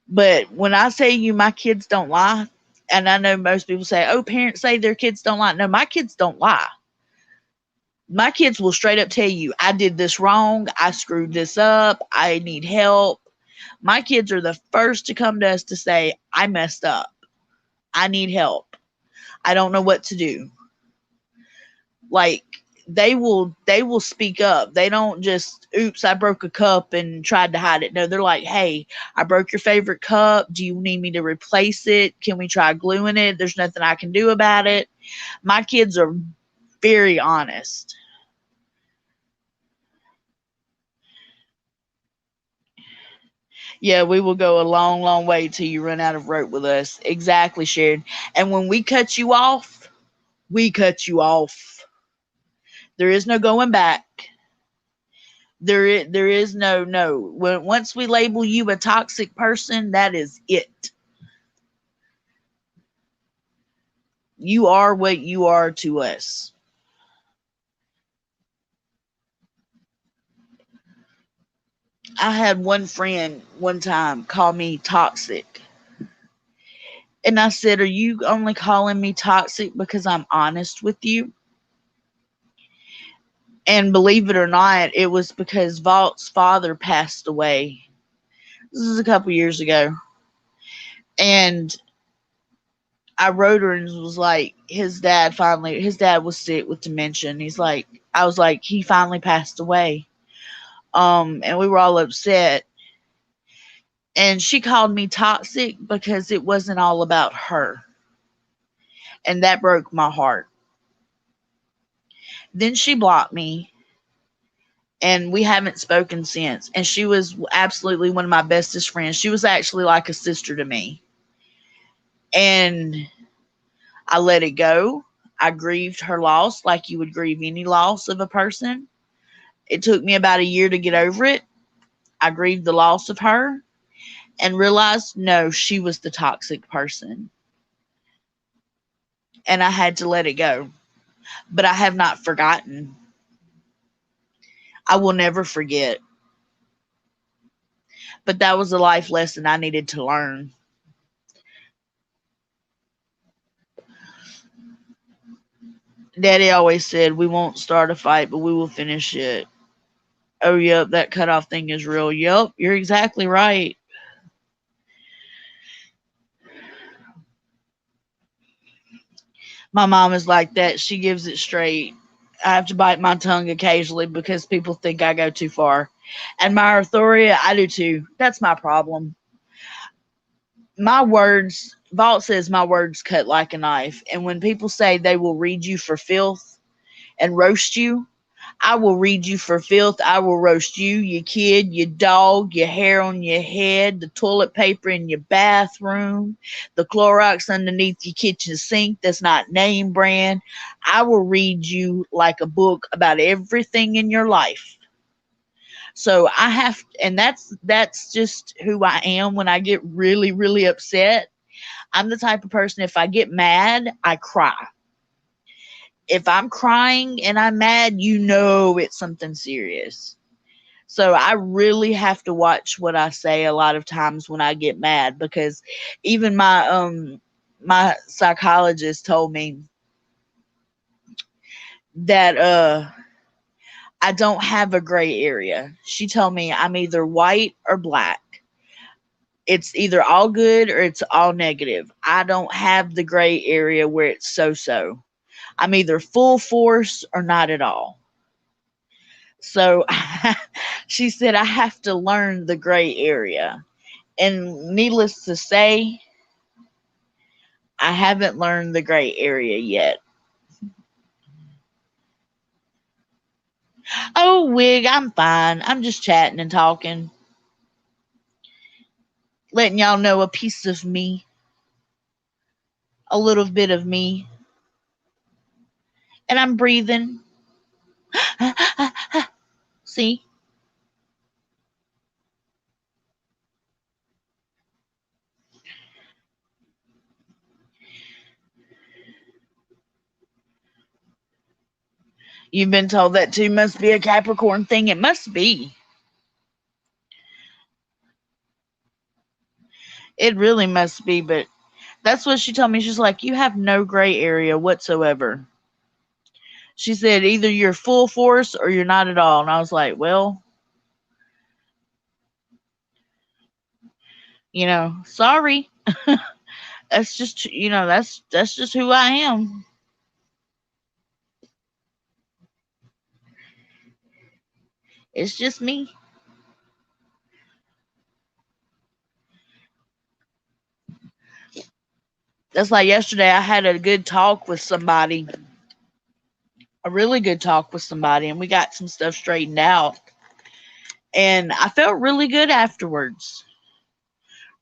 But when I say you, my kids don't lie, and I know most people say, oh, parents say their kids don't lie. No, my kids don't lie. My kids will straight up tell you, I did this wrong. I screwed this up. I need help. My kids are the first to come to us to say, I messed up. I need help. I don't know what to do. Like, they will speak up. They don't just, oops, I broke a cup and tried to hide it. No, they're like, hey, I broke your favorite cup. Do you need me to replace it? Can we try gluing it? There's nothing I can do about it. My kids are very honest. Yeah, we will go a long, long way till you run out of rope with us. Exactly, Sharon. And when we cut you off, we cut you off. There is no going back. There is no. Once we label you a toxic person, that is it. You are what you are to us. I had one friend one time call me toxic. And I said, are you only calling me toxic because I'm honest with you? And believe it or not, it was because Vault's father passed away. This is a couple years ago. And I wrote her and was like, his dad was sick with dementia. And I was like, he finally passed away. And we were all upset. And she called me toxic because it wasn't all about her. And that broke my heart. Then she blocked me and we haven't spoken since. And she was absolutely one of my bestest friends. She was actually like a sister to me. And I let it go. I grieved her loss like you would grieve any loss of a person. It took me about a year to get over it. I grieved the loss of her and realized no, she was the toxic person. And I had to let it go. But I have not forgotten. I will never forget. But that was a life lesson I needed to learn. Daddy always said, we won't start a fight, but we will finish it. Oh, yep, that cutoff thing is real. Yep, you're exactly right. My mom is like that. She gives it straight. I have to bite my tongue occasionally because people think I go too far. And my authority, I do too. That's my problem. My words, Vault says my words cut like a knife. And when people say they will read you for filth and roast you, I will read you for filth. I will roast you, your kid, your dog, your hair on your head, the toilet paper in your bathroom, the Clorox underneath your kitchen sink that's not name brand. I will read you like a book about everything in your life. So I have, and that's just who I am when I get really, really upset. I'm the type of person, if I get mad, I cry. If I'm crying and I'm mad, it's something serious. So I really have to watch what I say a lot of times when I get mad, because even my psychologist told me that I don't have a gray area. She told me I'm either white or black. It's either all good or it's all negative. I don't have the gray area where it's so. I'm either full force or not at all. So she said I have to learn the gray area. And needless to say, I haven't learned the gray area yet. Oh, Wig, I'm fine. I'm just chatting and talking, letting y'all know a piece of me, a little bit of me. And I'm breathing. See, you've been told that too. Must be a Capricorn thing. It must be. It really must be. But that's what she told me. She's like, you have no gray area whatsoever. She said, either you're full force or you're not at all. And I was like, well, sorry. That's just, that's just who I am. It's just me. That's like yesterday. I had a good talk with somebody, a really good talk with somebody, and we got some stuff straightened out. And I felt really good afterwards.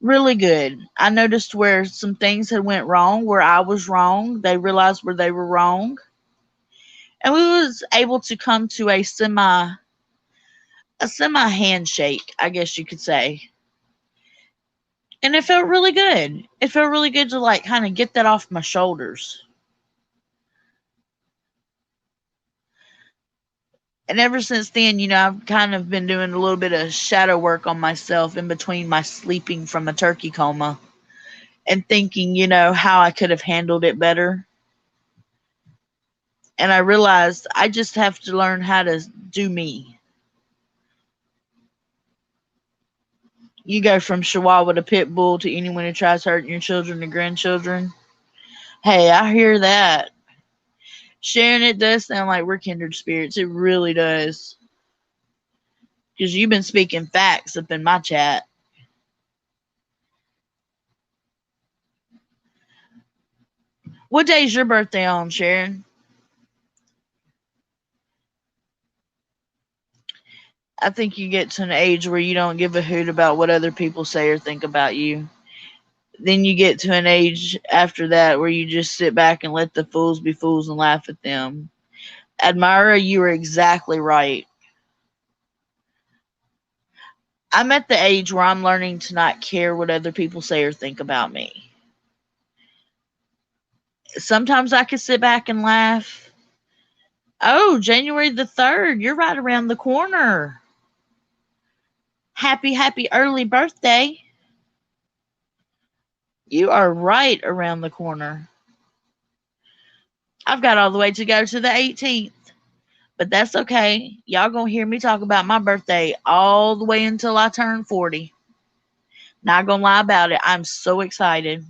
Really good. I noticed where some things had went wrong, where I was wrong. They realized where they were wrong, and we was able to come to a semi handshake, I guess you could say. And it felt really good. It felt really good to like kind of get that off my shoulders. And ever since then, I've kind of been doing a little bit of shadow work on myself in between my sleeping from a turkey coma, and thinking, how I could have handled it better. And I realized I just have to learn how to do me. You go from Chihuahua to Pit Bull to anyone who tries hurting your children and grandchildren. Hey, I hear that. Sharon, it does sound like we're kindred spirits. It really does. Because you've been speaking facts up in my chat. What day is your birthday on, Sharon? I think you get to an age where you don't give a hoot about what other people say or think about you. Then you get to an age after that where you just sit back and let the fools be fools and laugh at them. Admira, you were exactly right. I'm at the age where I'm learning to not care what other people say or think about me. Sometimes I can sit back and laugh. Oh, January the 3rd, you're right around the corner. Happy, happy early birthday. You are right around the corner. I've got all the way to go to the 18th. But that's okay. Y'all gonna hear me talk about my birthday all the way until I turn 40. Not gonna lie about it. I'm so excited.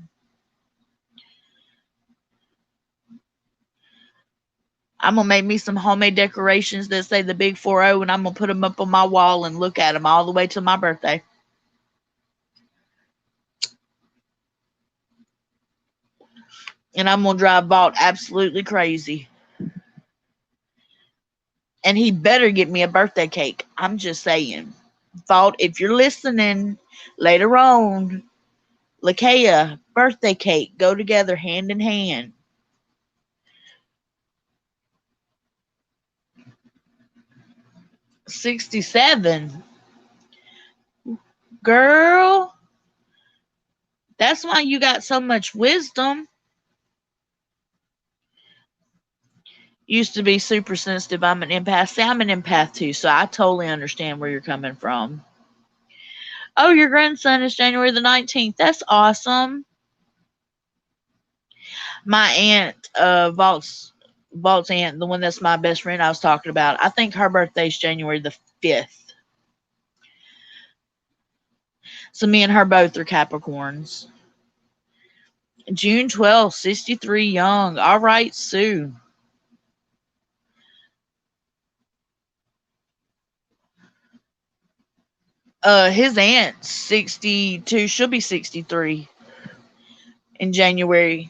I'm gonna make me some homemade decorations that say the big 40, and I'm gonna put them up on my wall and look at them all the way till my birthday. And I'm gonna drive Vault absolutely crazy. And he better get me a birthday cake. I'm just saying. Vault, if you're listening later on, Lakea, birthday cake, go together hand in hand. 67. Girl, that's why you got so much wisdom. Used to be super sensitive. I'm an empath. See, I'm an empath too, so I totally understand where you're coming from. Oh, your grandson is January the 19th. That's awesome. My aunt, Vault's aunt, the one that's my best friend I was talking about, I think her birthday's January the 5th. So me and her both are Capricorns. June 12th, 63 young. All right, Sue. His aunt's 62. She'll be 63 in January.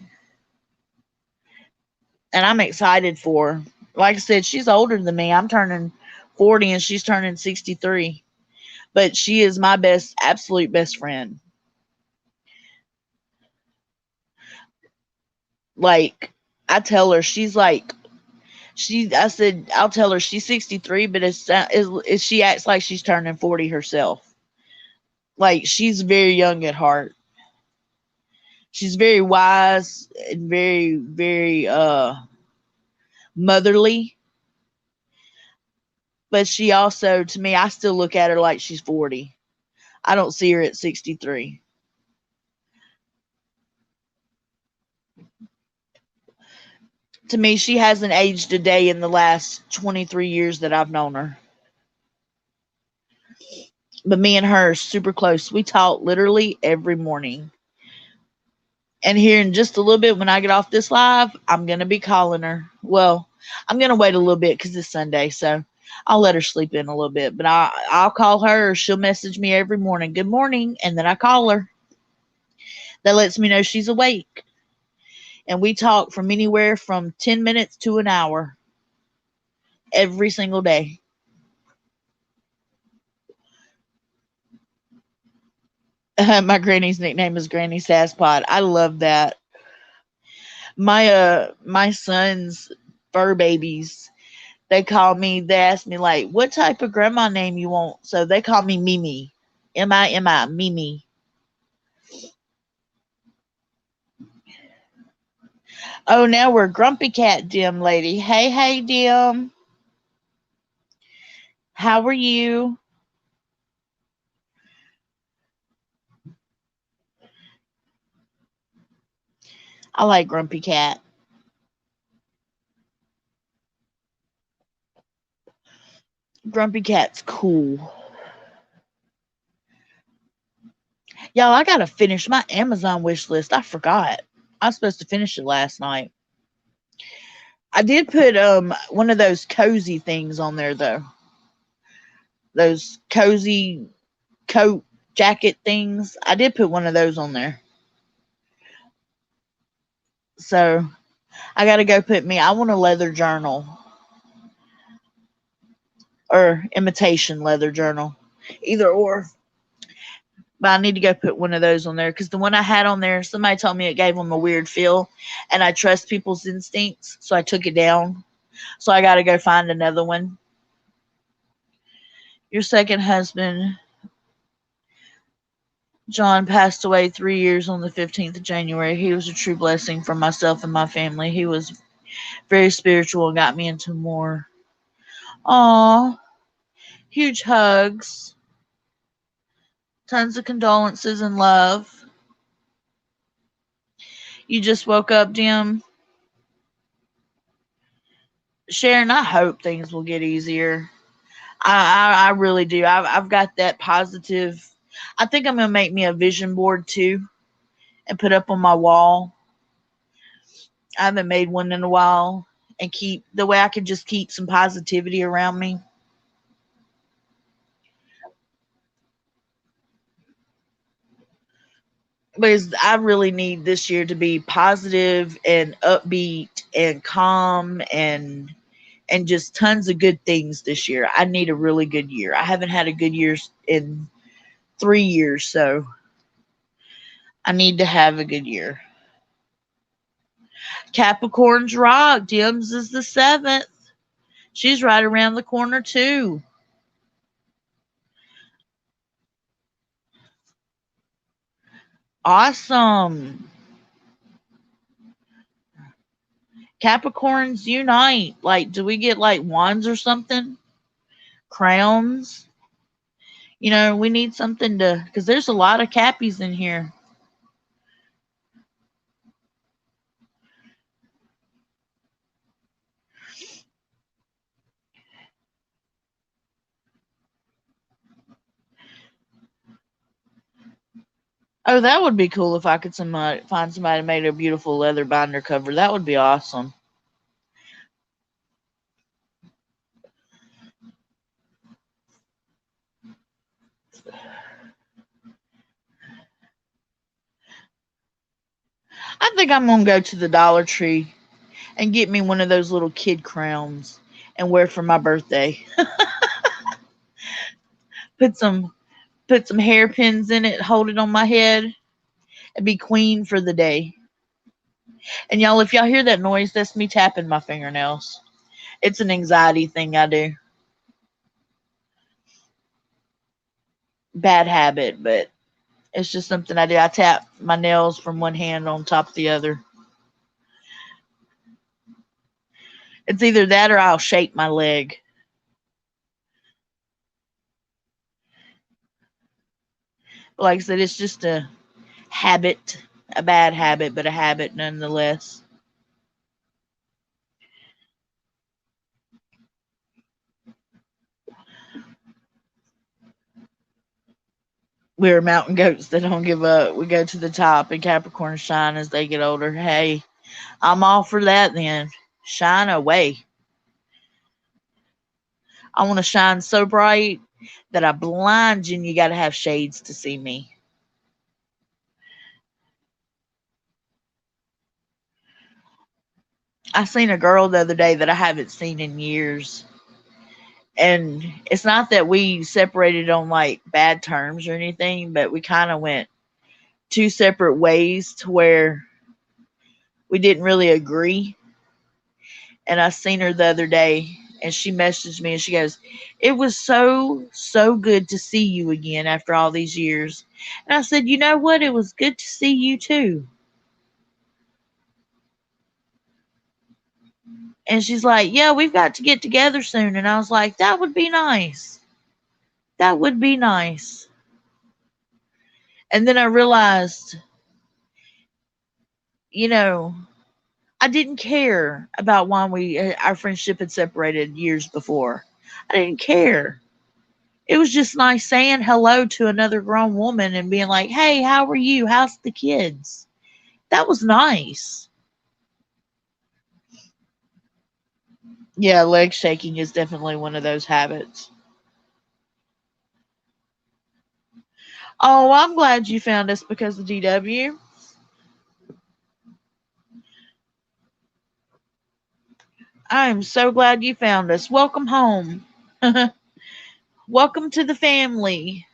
And I'm excited for her. Like I said, she's older than me. I'm turning 40 and she's turning 63. But she is my absolute best friend. Like, I tell her, she's like, I said, I'll tell her she's 63, but she acts like she's turning 40 herself. Like, she's very young at heart. She's very wise and very, very motherly. But she also, to me, I still look at her like she's 40. I don't see her at 63. To me, she hasn't aged a day in the last 23 years that I've known her. But me and her are super close. We talk literally every morning. And here in just a little bit, when I get off this live, I'm going to be calling her. Well, I'm going to wait a little bit because it's Sunday, so I'll let her sleep in a little bit. But I'll call her. She'll message me every morning, good morning, and then I call her. That lets me know she's awake. And we talk from anywhere from 10 minutes to an hour every single day. My granny's nickname is Granny Sasspot. I love that. My son's fur babies, they ask me like, what type of grandma name you want? So they call me Mimi. M-I-M-I, Mimi. Oh, now we're Grumpy Cat Dim Lady. Hey, Dim. How are you? I like Grumpy Cat. Grumpy Cat's cool. Y'all, I gotta finish my Amazon wish list. I forgot. I was supposed to finish it last night. I did put one of those cozy things on there though. Those cozy coat jacket things. I did put one of those on there. So I gotta go put me. I want a leather journal or imitation leather journal, either or. But I need to go put one of those on there because the one I had on there, somebody told me it gave them a weird feel, and I trust people's instincts, so I took it down. So I got to go find another one. Your second husband, John, passed away 3 years on the 15th of January. He was a true blessing for myself and my family. He was very spiritual and got me into more. Aw, huge hugs, tons of condolences and love. You just woke up, Jim? Sharon, I hope things will get easier. I really do. I've got that positive. I think I'm gonna make me a vision board too and put up on my wall. I haven't made one in a while, and keep the way I could just keep some positivity around me. Because I really need this year to be positive and upbeat and calm and just tons of good things this year. I need a really good year. I haven't had a good year in 3 years, so I need to have a good year. Capricorn's rock. Dims is the seventh. She's right around the corner too. Awesome. Capricorns unite. Like, do we get like wands or something? Crowns? We need something to, because there's a lot of Cappies in here. Oh, that would be cool if I could find somebody who made a beautiful leather binder cover. That would be awesome. I think I'm gonna go to the Dollar Tree and get me one of those little kid crowns and wear for my birthday. Put some hairpins in it, hold it on my head, and be queen for the day. And y'all, if y'all hear that noise, that's me tapping my fingernails. It's an anxiety thing I do. Bad habit, but it's just something I do. I tap my nails from one hand on top of the other. It's either that or I'll shake my leg. Like I said, it's just a habit, a bad habit, but a habit nonetheless. We're mountain goats that don't give up. We go to the top, and Capricorns shine as they get older. Hey, I'm all for that then. Shine away. I want to shine so bright that I blind you and you got to have shades to see me. I seen a girl the other day that I haven't seen in years. And it's not that we separated on like bad terms or anything, but we kind of went two separate ways to where we didn't really agree. And I seen her the other day and she messaged me and she goes, "It was so good to see you again after all these years." And I said, "You know what? It was good to see you too." And she's like, "Yeah, we've got to get together soon." And I was like, "That would be nice. That would be nice." And then I realized, you know, I didn't care about why our friendship had separated years before. I didn't care. It was just nice saying hello to another grown woman and being like, "Hey, how are you? How's the kids?" That was nice. Yeah, leg shaking is definitely one of those habits. Oh, I'm glad you found us because of DW. I am so glad you found us. Welcome home. Welcome to the family.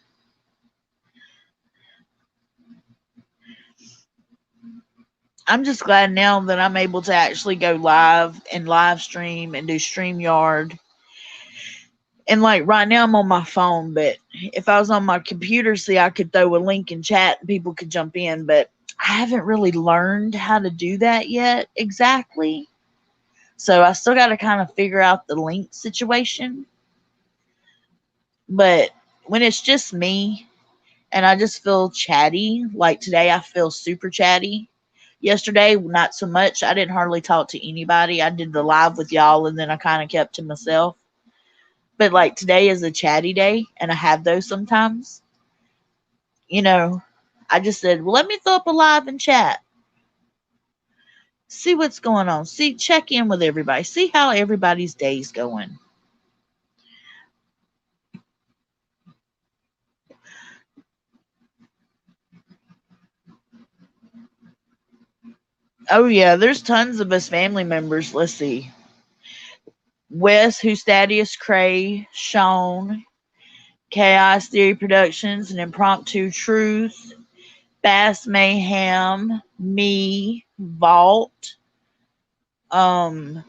I'm just glad now that I'm able to actually go live and live stream and do StreamYard. And like right now I'm on my phone, but if I was on my computer, see, I could throw a link in chat and people could jump in, but I haven't really learned how to do that yet exactly. So I still got to kind of figure out the link situation. But when it's just me and I just feel chatty, like today I feel super chatty, Yesterday, not so much. I didn't hardly talk to anybody. I did the live with y'all and then I kind of kept to myself. But like today is a chatty day and I have those sometimes. You know, I just said, well, let me throw up a live and chat. See what's going on. See, check in with everybody. See how everybody's day's going. Oh yeah, there's tons of us family members. Let's see. Wes, who's Thaddeus Cray, Sean, Chaos Theory Productions, and Impromptu Truth, Bass Mayhem, me, Vault, um,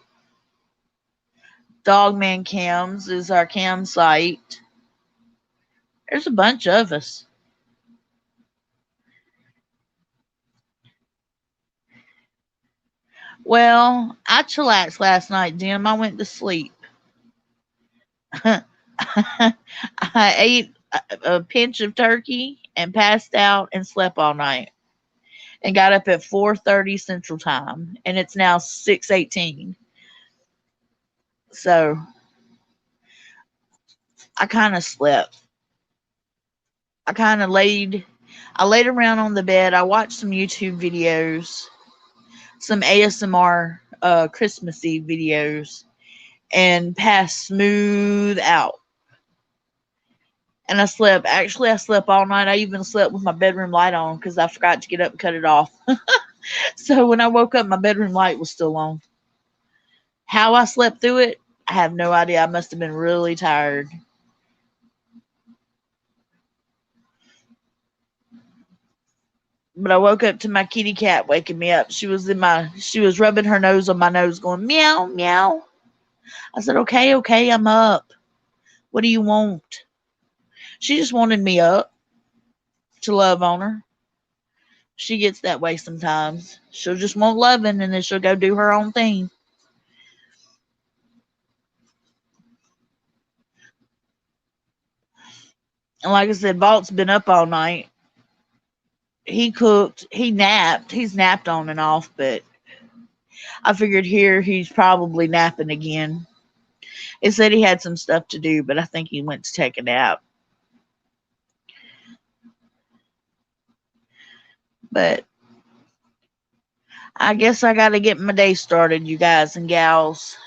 Dogman Cams is our cam site. There's a bunch of us. Well, I chillaxed last night, Jim. I went to sleep. I ate a pinch of turkey and passed out and slept all night and got up at 4:30 Central Time and it's now 6:18. So, I kind of slept. I laid around on the bed. I watched some YouTube videos, some ASMR Christmas Eve videos and passed smooth out. And I slept. Actually, I slept all night. I even slept with my bedroom light on because I forgot to get up and cut it off. So when I woke up, my bedroom light was still on. How I slept through it, I have no idea. I must have been really tired. But I woke up to my kitty cat waking me up. She was rubbing her nose on my nose, going meow meow. I said, okay, okay, I'm up. What do you want? She just wanted me up to love on her. She gets that way sometimes. She'll just want loving and then she'll go do her own thing. And like I said, Vault's been up all night. He cooked, he napped. He's napped on and off, but I figured here he's probably napping again. He said he had some stuff to do, but I think he went to take a nap. But I guess I got to get my day started, you guys and gals.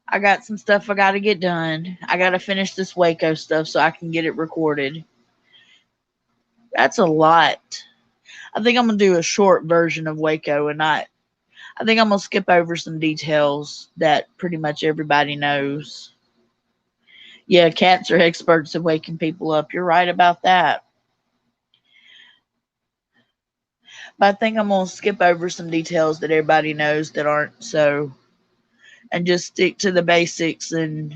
I got some stuff I got to get done. I got to finish this Waco stuff so I can get it recorded. That's a lot. I think I'm going to do a short version of Waco and not. I think I'm going to skip over some details that pretty much everybody knows. Yeah, cats are experts at waking people up. You're right about that. But I think I'm going to skip over some details that everybody knows that aren't so, and just stick to the basics and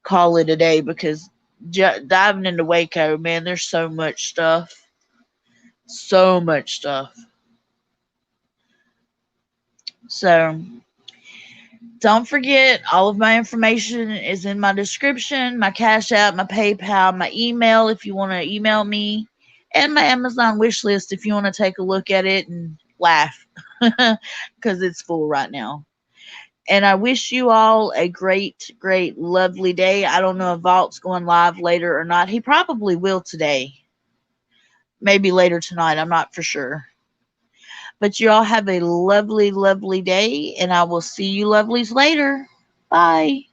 call it a day because diving into Waco, man, there's so much stuff. So much stuff. So don't forget, all of my information is in my description, my Cash App, my PayPal, my email if you want to email me, and my Amazon wish list if you want to take a look at it and laugh because it's full right now. And I wish you all a great, great, lovely day. I don't know if Vault's going live later or not. He probably will today. Maybe later tonight. I'm not for sure. But you all have a lovely, lovely day, and I will see you lovelies later. Bye.